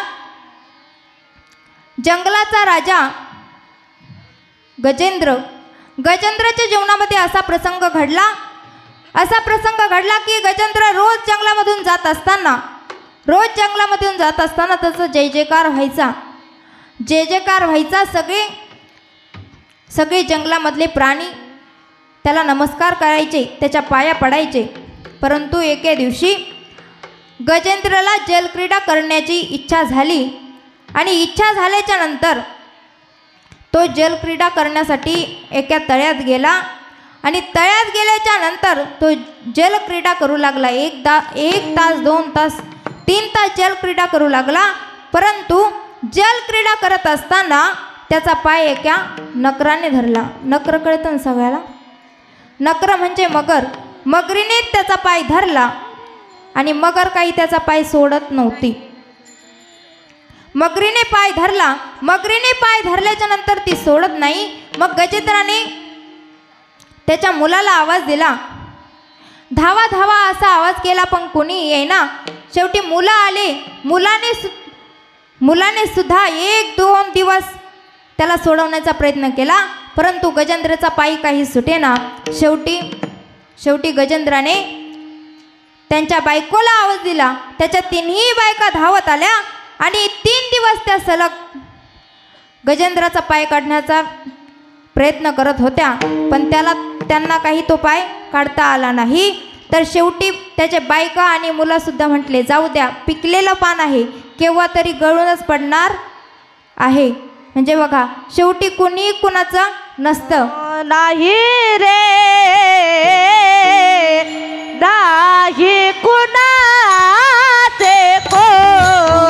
जंगलाचा राजा गजेंद्राच्या जीवनामध्ये असा प्रसंग घडला की गजेंद्र रोज जंगलामधून जात असताना त्याचा जय जयकार व्हायचा. सगळे जंगलामधले प्राणी त्याला नमस्कार करायचे, त्याच्या पाया पडायचे. परंतु एके दिवशी गजेंद्रला जलक्रीडा करण्याची इच्छा झाली. आणि इच्छा झाल्याच्या नंतर तो जलक्रीडा करण्यासाठी एका तळ्यात गेला. आणि तळ्यात गेल्याच्या नंतर तो जलक्रीडा करू लागला. 1 तास 2 तास 3 तास जलक्रीडा करू लागला. परंतु जलक्रीडा करत असताना त्याचा पाय एका नकराने धरला. नकर कळतं ना सगळ्याला? नकर म्हणजे मगर. मगरीने त्याचा पाय धरला आणि मगर काही त्याचा पाय सोडत नव्हती. मगरीने पाय धरल्याच्या नंतर ती सोडत नाही. मग गजेंद्राने त्याच्या मुलाला आवाज दिला, धावा धावा असा आवाज केला, पण कोणी येईना. शेवटी मुलं आले. मुलाने सुद्धा 1-2 दिवस त्याला सोडवण्याचा प्रयत्न केला, परंतु गजेंद्राचा पाय काही सुटेना. शेवटी गजेंद्राने त्यांच्या बायकोला आवाज दिला. त्याच्या 3ही बायका धावत आल्या आणि 3 दिवस त्या सलग गजेंद्राचा पाय काढण्याचा प्रयत्न करत होत्या, पण त्यांना काही तो पाय काढता आला नाही. तर शेवटी त्याचे बायका आणि मुलंसुद्धा म्हटले, जाऊ द्या, पिकलेलं पान आहे, केव्हा तरी गळूनच पडणार आहे. म्हणजे बघा, शेवटी कुणी कुणाचं नसतं. नाही रे, नाही कुणाचे कोणी,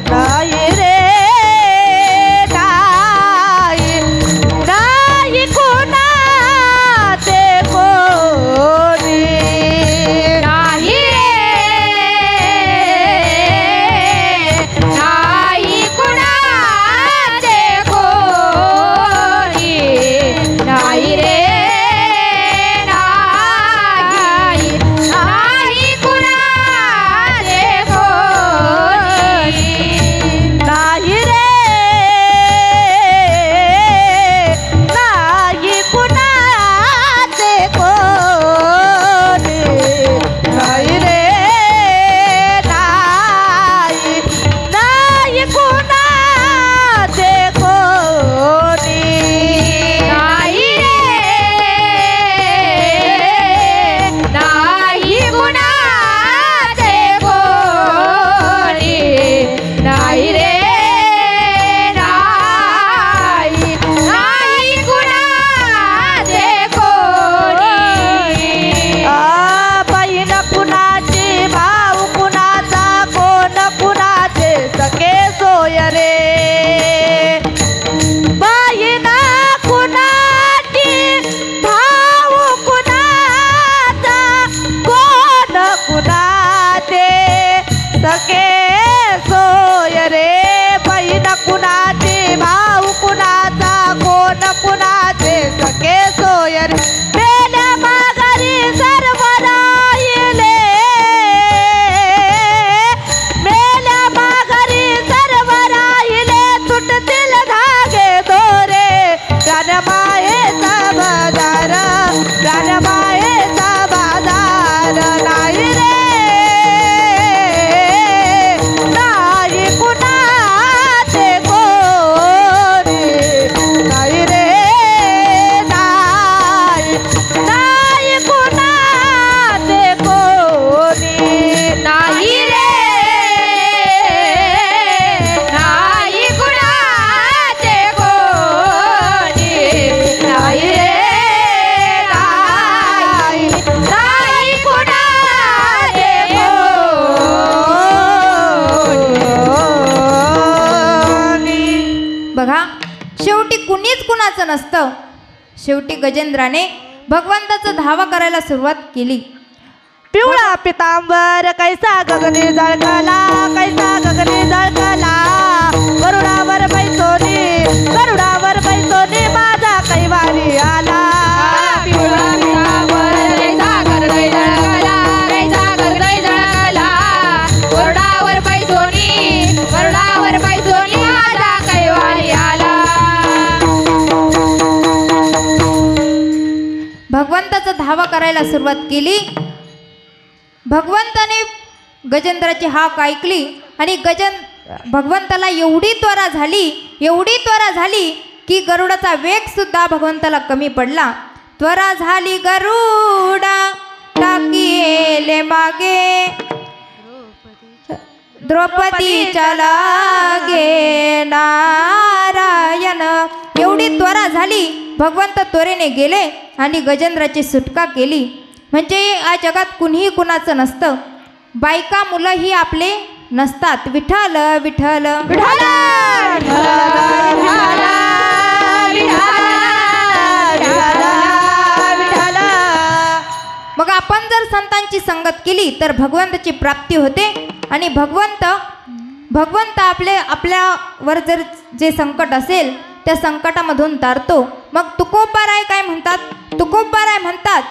नाही रे, नाही कुणाचे कोणी, नाही रे, नाही कुणाचे कोणी, नाही रे. कुणाचं नसतं. शेवटी गजेंद्राने भगवंताचा धावा करायला सुरुवात केली. पिवळा पितांबर कैसा गगनी जळकला, कैसा गगनी जळकला. गरुडावर बैसोनी माझा कैवारी आला. पिवळा पितांबर कैसा गगनी जळकला, कैसा गगनी जळकला. गरुडावर बैसोनी माझा कैवारी आला. भगवंताचा धावा करायला सुरुवात केली. भगवंताने गजेंद्राची हाक ऐकली आणि भगवंताला एवढी त्वरा झाली की गरुडाचा वेग सुद्धा भगवंताला कमी पडला. त्वरा झाली गरुडा टाकीले मागे, द्रौपदीच्या लागे नारायण. एवढी त्वरा झाली. भगवंत त्वरेने गेले आणि गजेंद्राची सुटका केली. म्हणजे या जगात कुणीही कुणाचं नसतं. बायका मुलं ही आपले नसतात. विठ्ठल विठ्ठल विठ्ठल मग आपण जर संतांची संगत केली तर भगवंताची प्राप्ती होते आणि भगवंत आपल्यावर जर जे संकट असेल त्या संकटामधून तारतो. मग तुकोबाराय काय म्हणतात? तुकोबाराय म्हणतात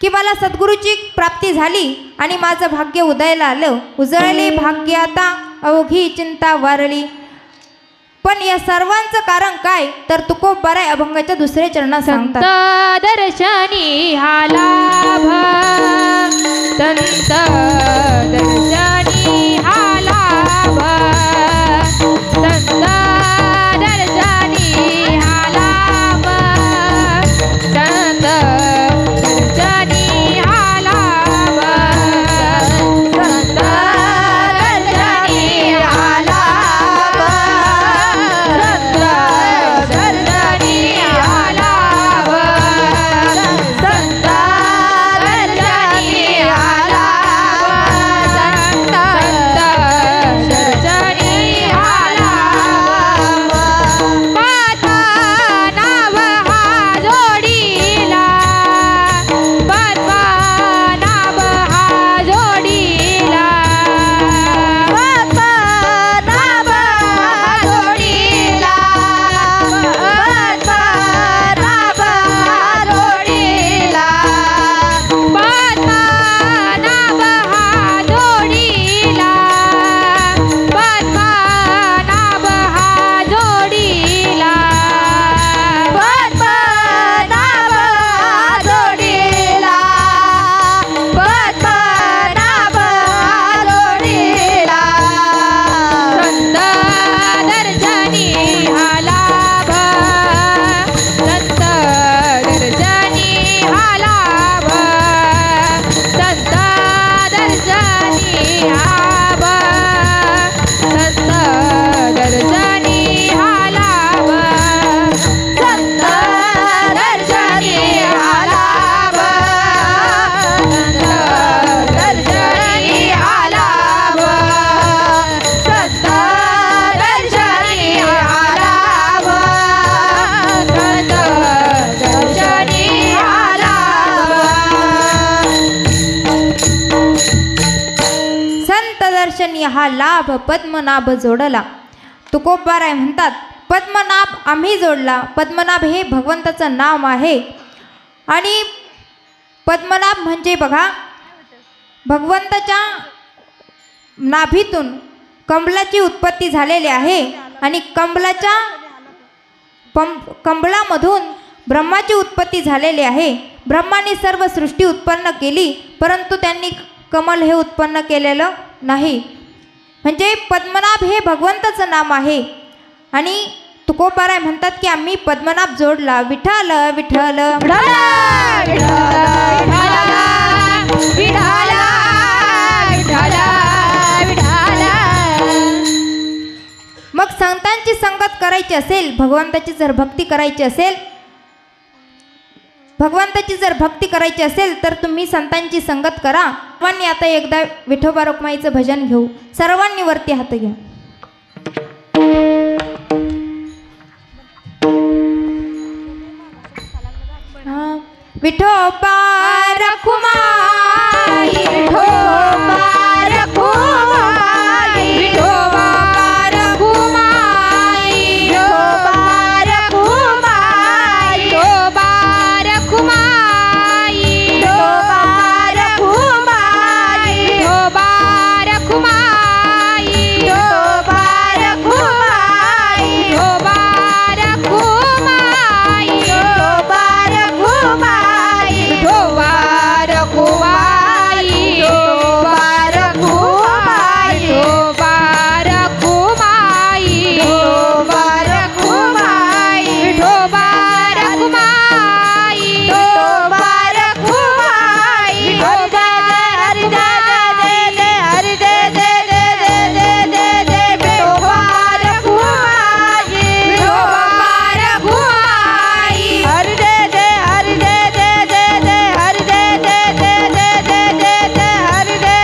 की मला सद्गुरूची प्राप्ती झाली आणि माझं भाग्य उदयाला आलं. उजळले भाग्य आता अवघी चिंता वारली. पण या सर्वांचं कारण काय तर तुकोबाराय अभंगाच्या दुसऱ्या चरणात सांगतात. संत दर्शनी हा लाभ, संत दर्शनी हा लाभ, संत दर्शनी हा लाभ, संत दर्शनी हा लाभ, संत दर्शनी हा लाभ, संत दर्शनी हा लाभ, संत दर्शनी हा लाभ, संत दर्शनी हा लाभ. पाता नाव हा जोडीला, पाता नाव हा जोडीला, बाबा नाम जोडीला, बाबा नाम जोडीला. पाता नाव हा जोडीला, पाता नाव हा जोडीला, बाबा नाम जोडीला, बाबा नाम जोडीला. संत दर्शनी हा लाभ, संत दर्शनी हा लाभ, संत दर्शनी हा लाभ, संत दर्शनी हा लाभ, संत दर्शनी हा लाभ, संत दर्शनी हा लाभ, संत दर्शनी हा लाभ, संत दर्शनी हा लाभ. संत दर्शनी हा लाभ पद्मनाभ जोडला. तुकोबाराय म्हणतात पद्मनाभ आम्ही जोडला. पद्मनाभ हे भगवंताचं नाम आहे आणि पद्मनाभ म्हणजे बघा भगवंताच्या नाभीतून कमलाची उत्पत्ती झालेली आहे आणि कमलामधून ब्रह्माची उत्पत्ती झालेली आहे. ब्रह्माने सर्व सृष्टी उत्पन्न केली परंतु त्यांनी कमल हे उत्पन्न केलेलं नाही. म्हणजे पद्मनाभ हे भगवंताचं नाम आहे आणि तुकोबाराय म्हणतात की आम्ही पद्मनाभ जोडला. विठ्ठल विठ्ठल मग संतांची संगत करायची असेल, भगवंताची जर भक्ती करायची असेल तर तुम्ही संतांची संगत करा. सर्वांनी आता एकदा विठोबा रुक्माईचं भजन घेऊ. सर्वांनी वरती हात घ्या. विठोबा रखुमाई, विठोबा रखुमाई, विठोबा रखुमाई, विठोबा रखुमाई, विठोबा रखुमाई, विठोबा रखुमाई, विठोबा रखुमाई, विठोबा रखुमाई, विठोबा रखुमाई, विठोबा रखुमाई, विठोबा रखुमाई, विठोबा रखुमाई, विठोबा रखुमाई, विठोबा रखुमाई, विठोबा रखुमाई, विठोबा रखुमाई, हरि जय हरि जय जय जय जय जय जय जय विठोबा रखुमाई, विठोबा रखुमाई, हरि जय हरि जय जय जय जय हरि जय जय जय जय जय जय जय हरि जय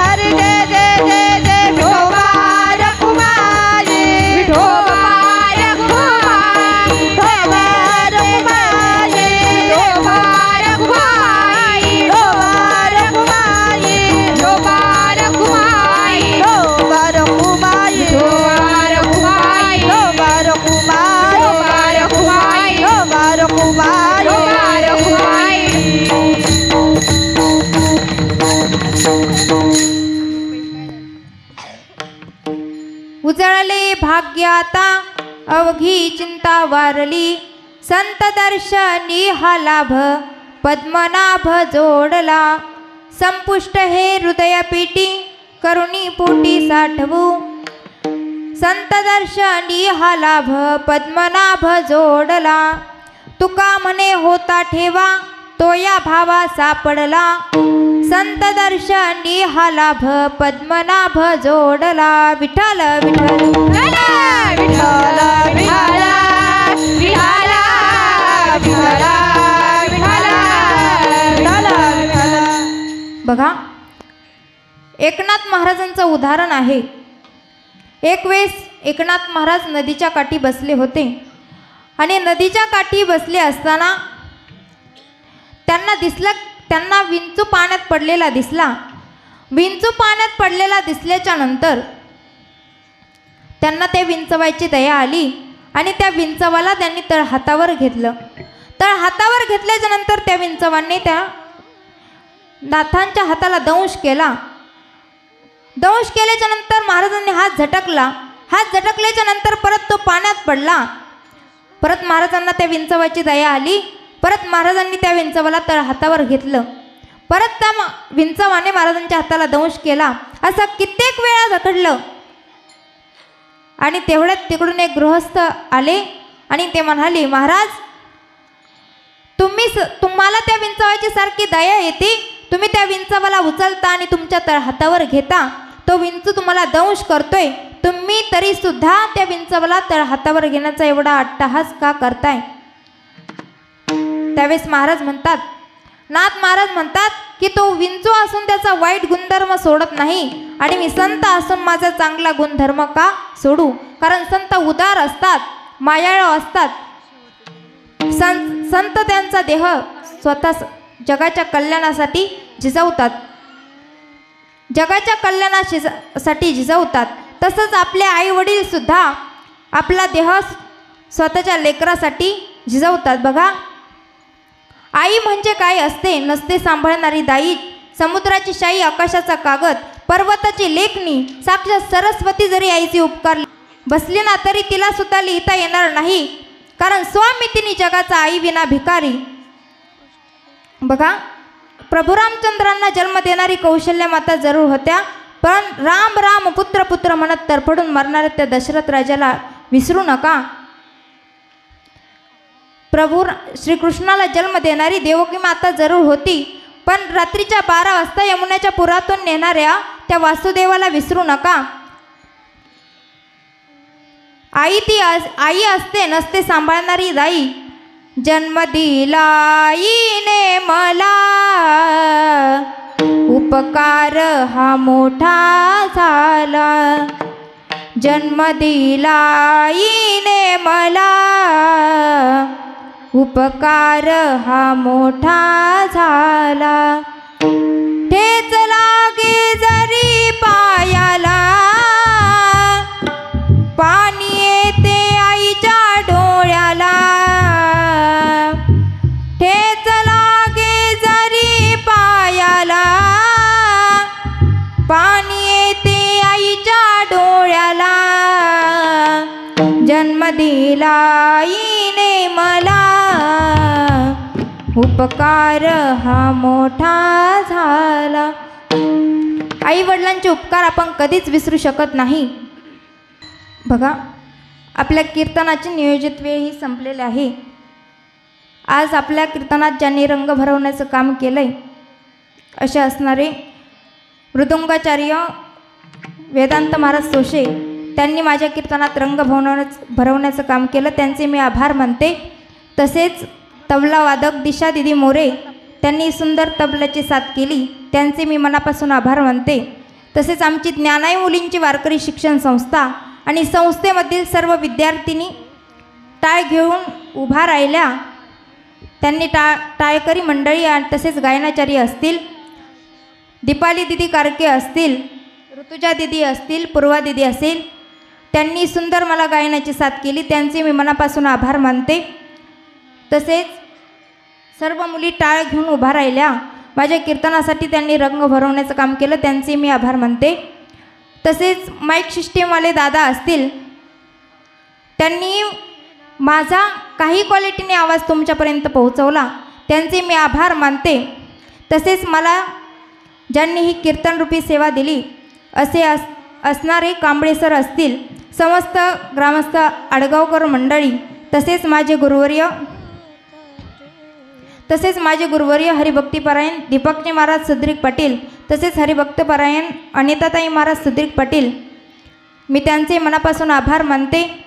हरि जय जय जय जय विठोबा रखुमाई, विठोबा रखुमाई, विठोबा रखुमाई, विठोबा रखुमाई, विठोबा रखुमाई, विठोबा रखुमाई, विठोबा रखुमाई, विठोबा रखुमाई, विठोबा रखुमाई, विठोबा रखुमाई, विठोबा रखुमाई, विठोबा रखुमाई. उजळले भाग्य आता अवघी चिंता वारली, संत दर्शनी हा लाभ पद्मनाभ जोडला. संपुष्ट हे हृदयपीठी करुणी पोटी साठवू, संत दर्शनी हा लाभ पद्मनाभ जोडला. तुका म्हणे होता ठेवा तो या भावा सापडला, संत दर्शनी हा लाभ पद्मनाभ जोडला. विठ्ठल विठ्ठल विठ्ठल विठ्ठल विठ्ठला, विठ्ठला, विठ्ठला. बघा, एकनाथ महाराजांचं उदाहरण आहे. एक वेळेस एकनाथ महाराज नदीच्या काठी बसले होते आणि नदीच्या काठी बसले असताना त्यांना विंचू पाण्यात पडलेला दिसला. विंचू पाण्यात पडलेला दिसल्याच्या नंतर त्यांना त्या विंचवायची दया आली आणि त्या विंचवाला त्यांनी तळहातावर घेतलं. तळहातावर घेतल्याच्या नंतर त्या विंचवांनी त्या नाथांच्या हाताला दंश केला. दंश केल्याच्या नंतर महाराजांनी हात झटकला. हात झटकल्याच्या नंतर परत तो पाण्यात पडला. परत महाराजांना त्या विंचवाची दया आली. परत महाराजांनी त्या विंचवाला तळहातावर घेतलं. परत त्या विंचवाने महाराजांच्या हाताला दंश केला. असं कित्येक वेळा झटकलं आणि तेवढ्यात तिकडून एक गृहस्थ आले आणि ते म्हणाले, महाराज तुम्हाला त्या विंचवाची सारखी दया येते, तुम्ही त्या विंचवाला उचलता आणि तुमच्या तळहातावर घेता, तो विंचू तुम्हाला दंश करतोय, तुम्ही तरी सुद्धा त्या विंचवाला तळहातावर घेण्याचा एवढा अट्टहास का करताय. त्यावेळेस महाराज म्हणतात, नाथ महाराज म्हणतात की तो विंचू असून त्याचा वाईट गुणधर्म सोडत नाही आणि मी संत असून माझा चांगला गुणधर्म का सोडू. कारण संत उदार असतात, मायाळू असतात. संत त्यांचा देह स्वतः जगाच्या कल्याणासाठी झिजवतात, जगाच्या कल्याणासाठी झिजवतात. तसंच आपले आई वडील सुद्धा आपला देह स्वतःच्या लेकरासाठी झिजवतात. बघा, आई म्हणजे काय असते, नसते सांभाळणारी दाई, समुद्राची शाई, आकाशाचा कागद, पर्वताची लेखणी, साक्षात सरस्वती जरी आईचे उपकार बसली ना तरी तिला सुद्धा लिहिता येणार नाही. कारण स्वामी तिने जगाचा आई विना भिकारी. बघा, प्रभू रामचंद्रांना जन्म देणारी कौशल्य माता जरूर होत्या, पण राम राम पुत्र पुत्र म्हणत तरफडून मरणाऱ्या त्या दशरथ राजाला विसरू नका. प्रभू श्रीकृष्णाला जन्म देणारी देवकी माता जरूर होती, पण रात्रीच्या 12 वाजता यमुनेच्या पुरातून नेणाऱ्या त्या वासुदेवाला विसरू नका. आई ती आई असते, नसते सांभाळणारी दाई. जन्म दिला आईने मला, उपकार हा मोठा झाला. जन्म दिला आईने मला, उपकार हा मोठा झाला, ठेच लागे जरी पायाला, पाणी येते आईच्या डोळ्याला, ठेच लागे जरी पायाला, पाणी येते आईच्या डोळ्याला, जन्म दिला आईने मला, उपकार हा मोठा झाला. आई वडिलांचे उपकार आपण कधीच विसरू शकत नाही. बघा, आपल्या कीर्तनाचे नियोजित वेळ ही संपलेली आहे. आज आपल्या कीर्तनात ज्यांनी रंग भरवण्याचं काम केलंय असे असणारे मृदुंगाचार्य वेदांत महाराज सोशे, त्यांनी माझ्या कीर्तनात रंग भरवण्याचं काम केलं, त्यांचे मी आभार मानते. तसेच तबला वादक दिशा दिदी मोरे, त्यांनी सुंदर तबल्याची साथ केली, त्यांचे मी मनापासून आभार मानते. तसेच आमची ज्ञानाई मुलींची वारकरी शिक्षण संस्था आणि संस्थेमधील सर्व विद्यार्थिनी टाळ घेऊन उभा राहिल्या, त्यांनी टाळकरी मंडळी तसेच गायनाचार्य असतील, दीपाली दिदी कारके असतील, ऋतुजा दिदी असतील, पूर्वा दिदी असेल, त्यांनी सुंदर मला गायनाची साथ केली, त्यांचे मी मनापासून आभार मानते. तसेच सर्व मुली टाळ घेऊन उभा राहिल्या, माझ्या कीर्तनासाठी त्यांनी रंग भरवण्याचं काम केलं, त्यांचे मी आभार मानते. तसेच माईक सिस्टीमवाले दादा असतील, त्यांनी माझा काही क्वालिटीने आवाज तुमच्यापर्यंत पोहोचवला, त्यांचे मी आभार मानते. तसेच मला ज्यांनी ही कीर्तनरूपी सेवा दिली असे असणारे कांबळे सर असतील, समस्त ग्रामस्थ आडगावकर मंडळी, तसेच माझे गुरुवर्य हरिभक्तीपरायण दीपकजी महाराज सुद्रिक पाटील, तसेच हरिभक्तपरायण अनिताताई महाराज सुद्रिक पाटील, मी त्यांचे मनापासून आभार मानते.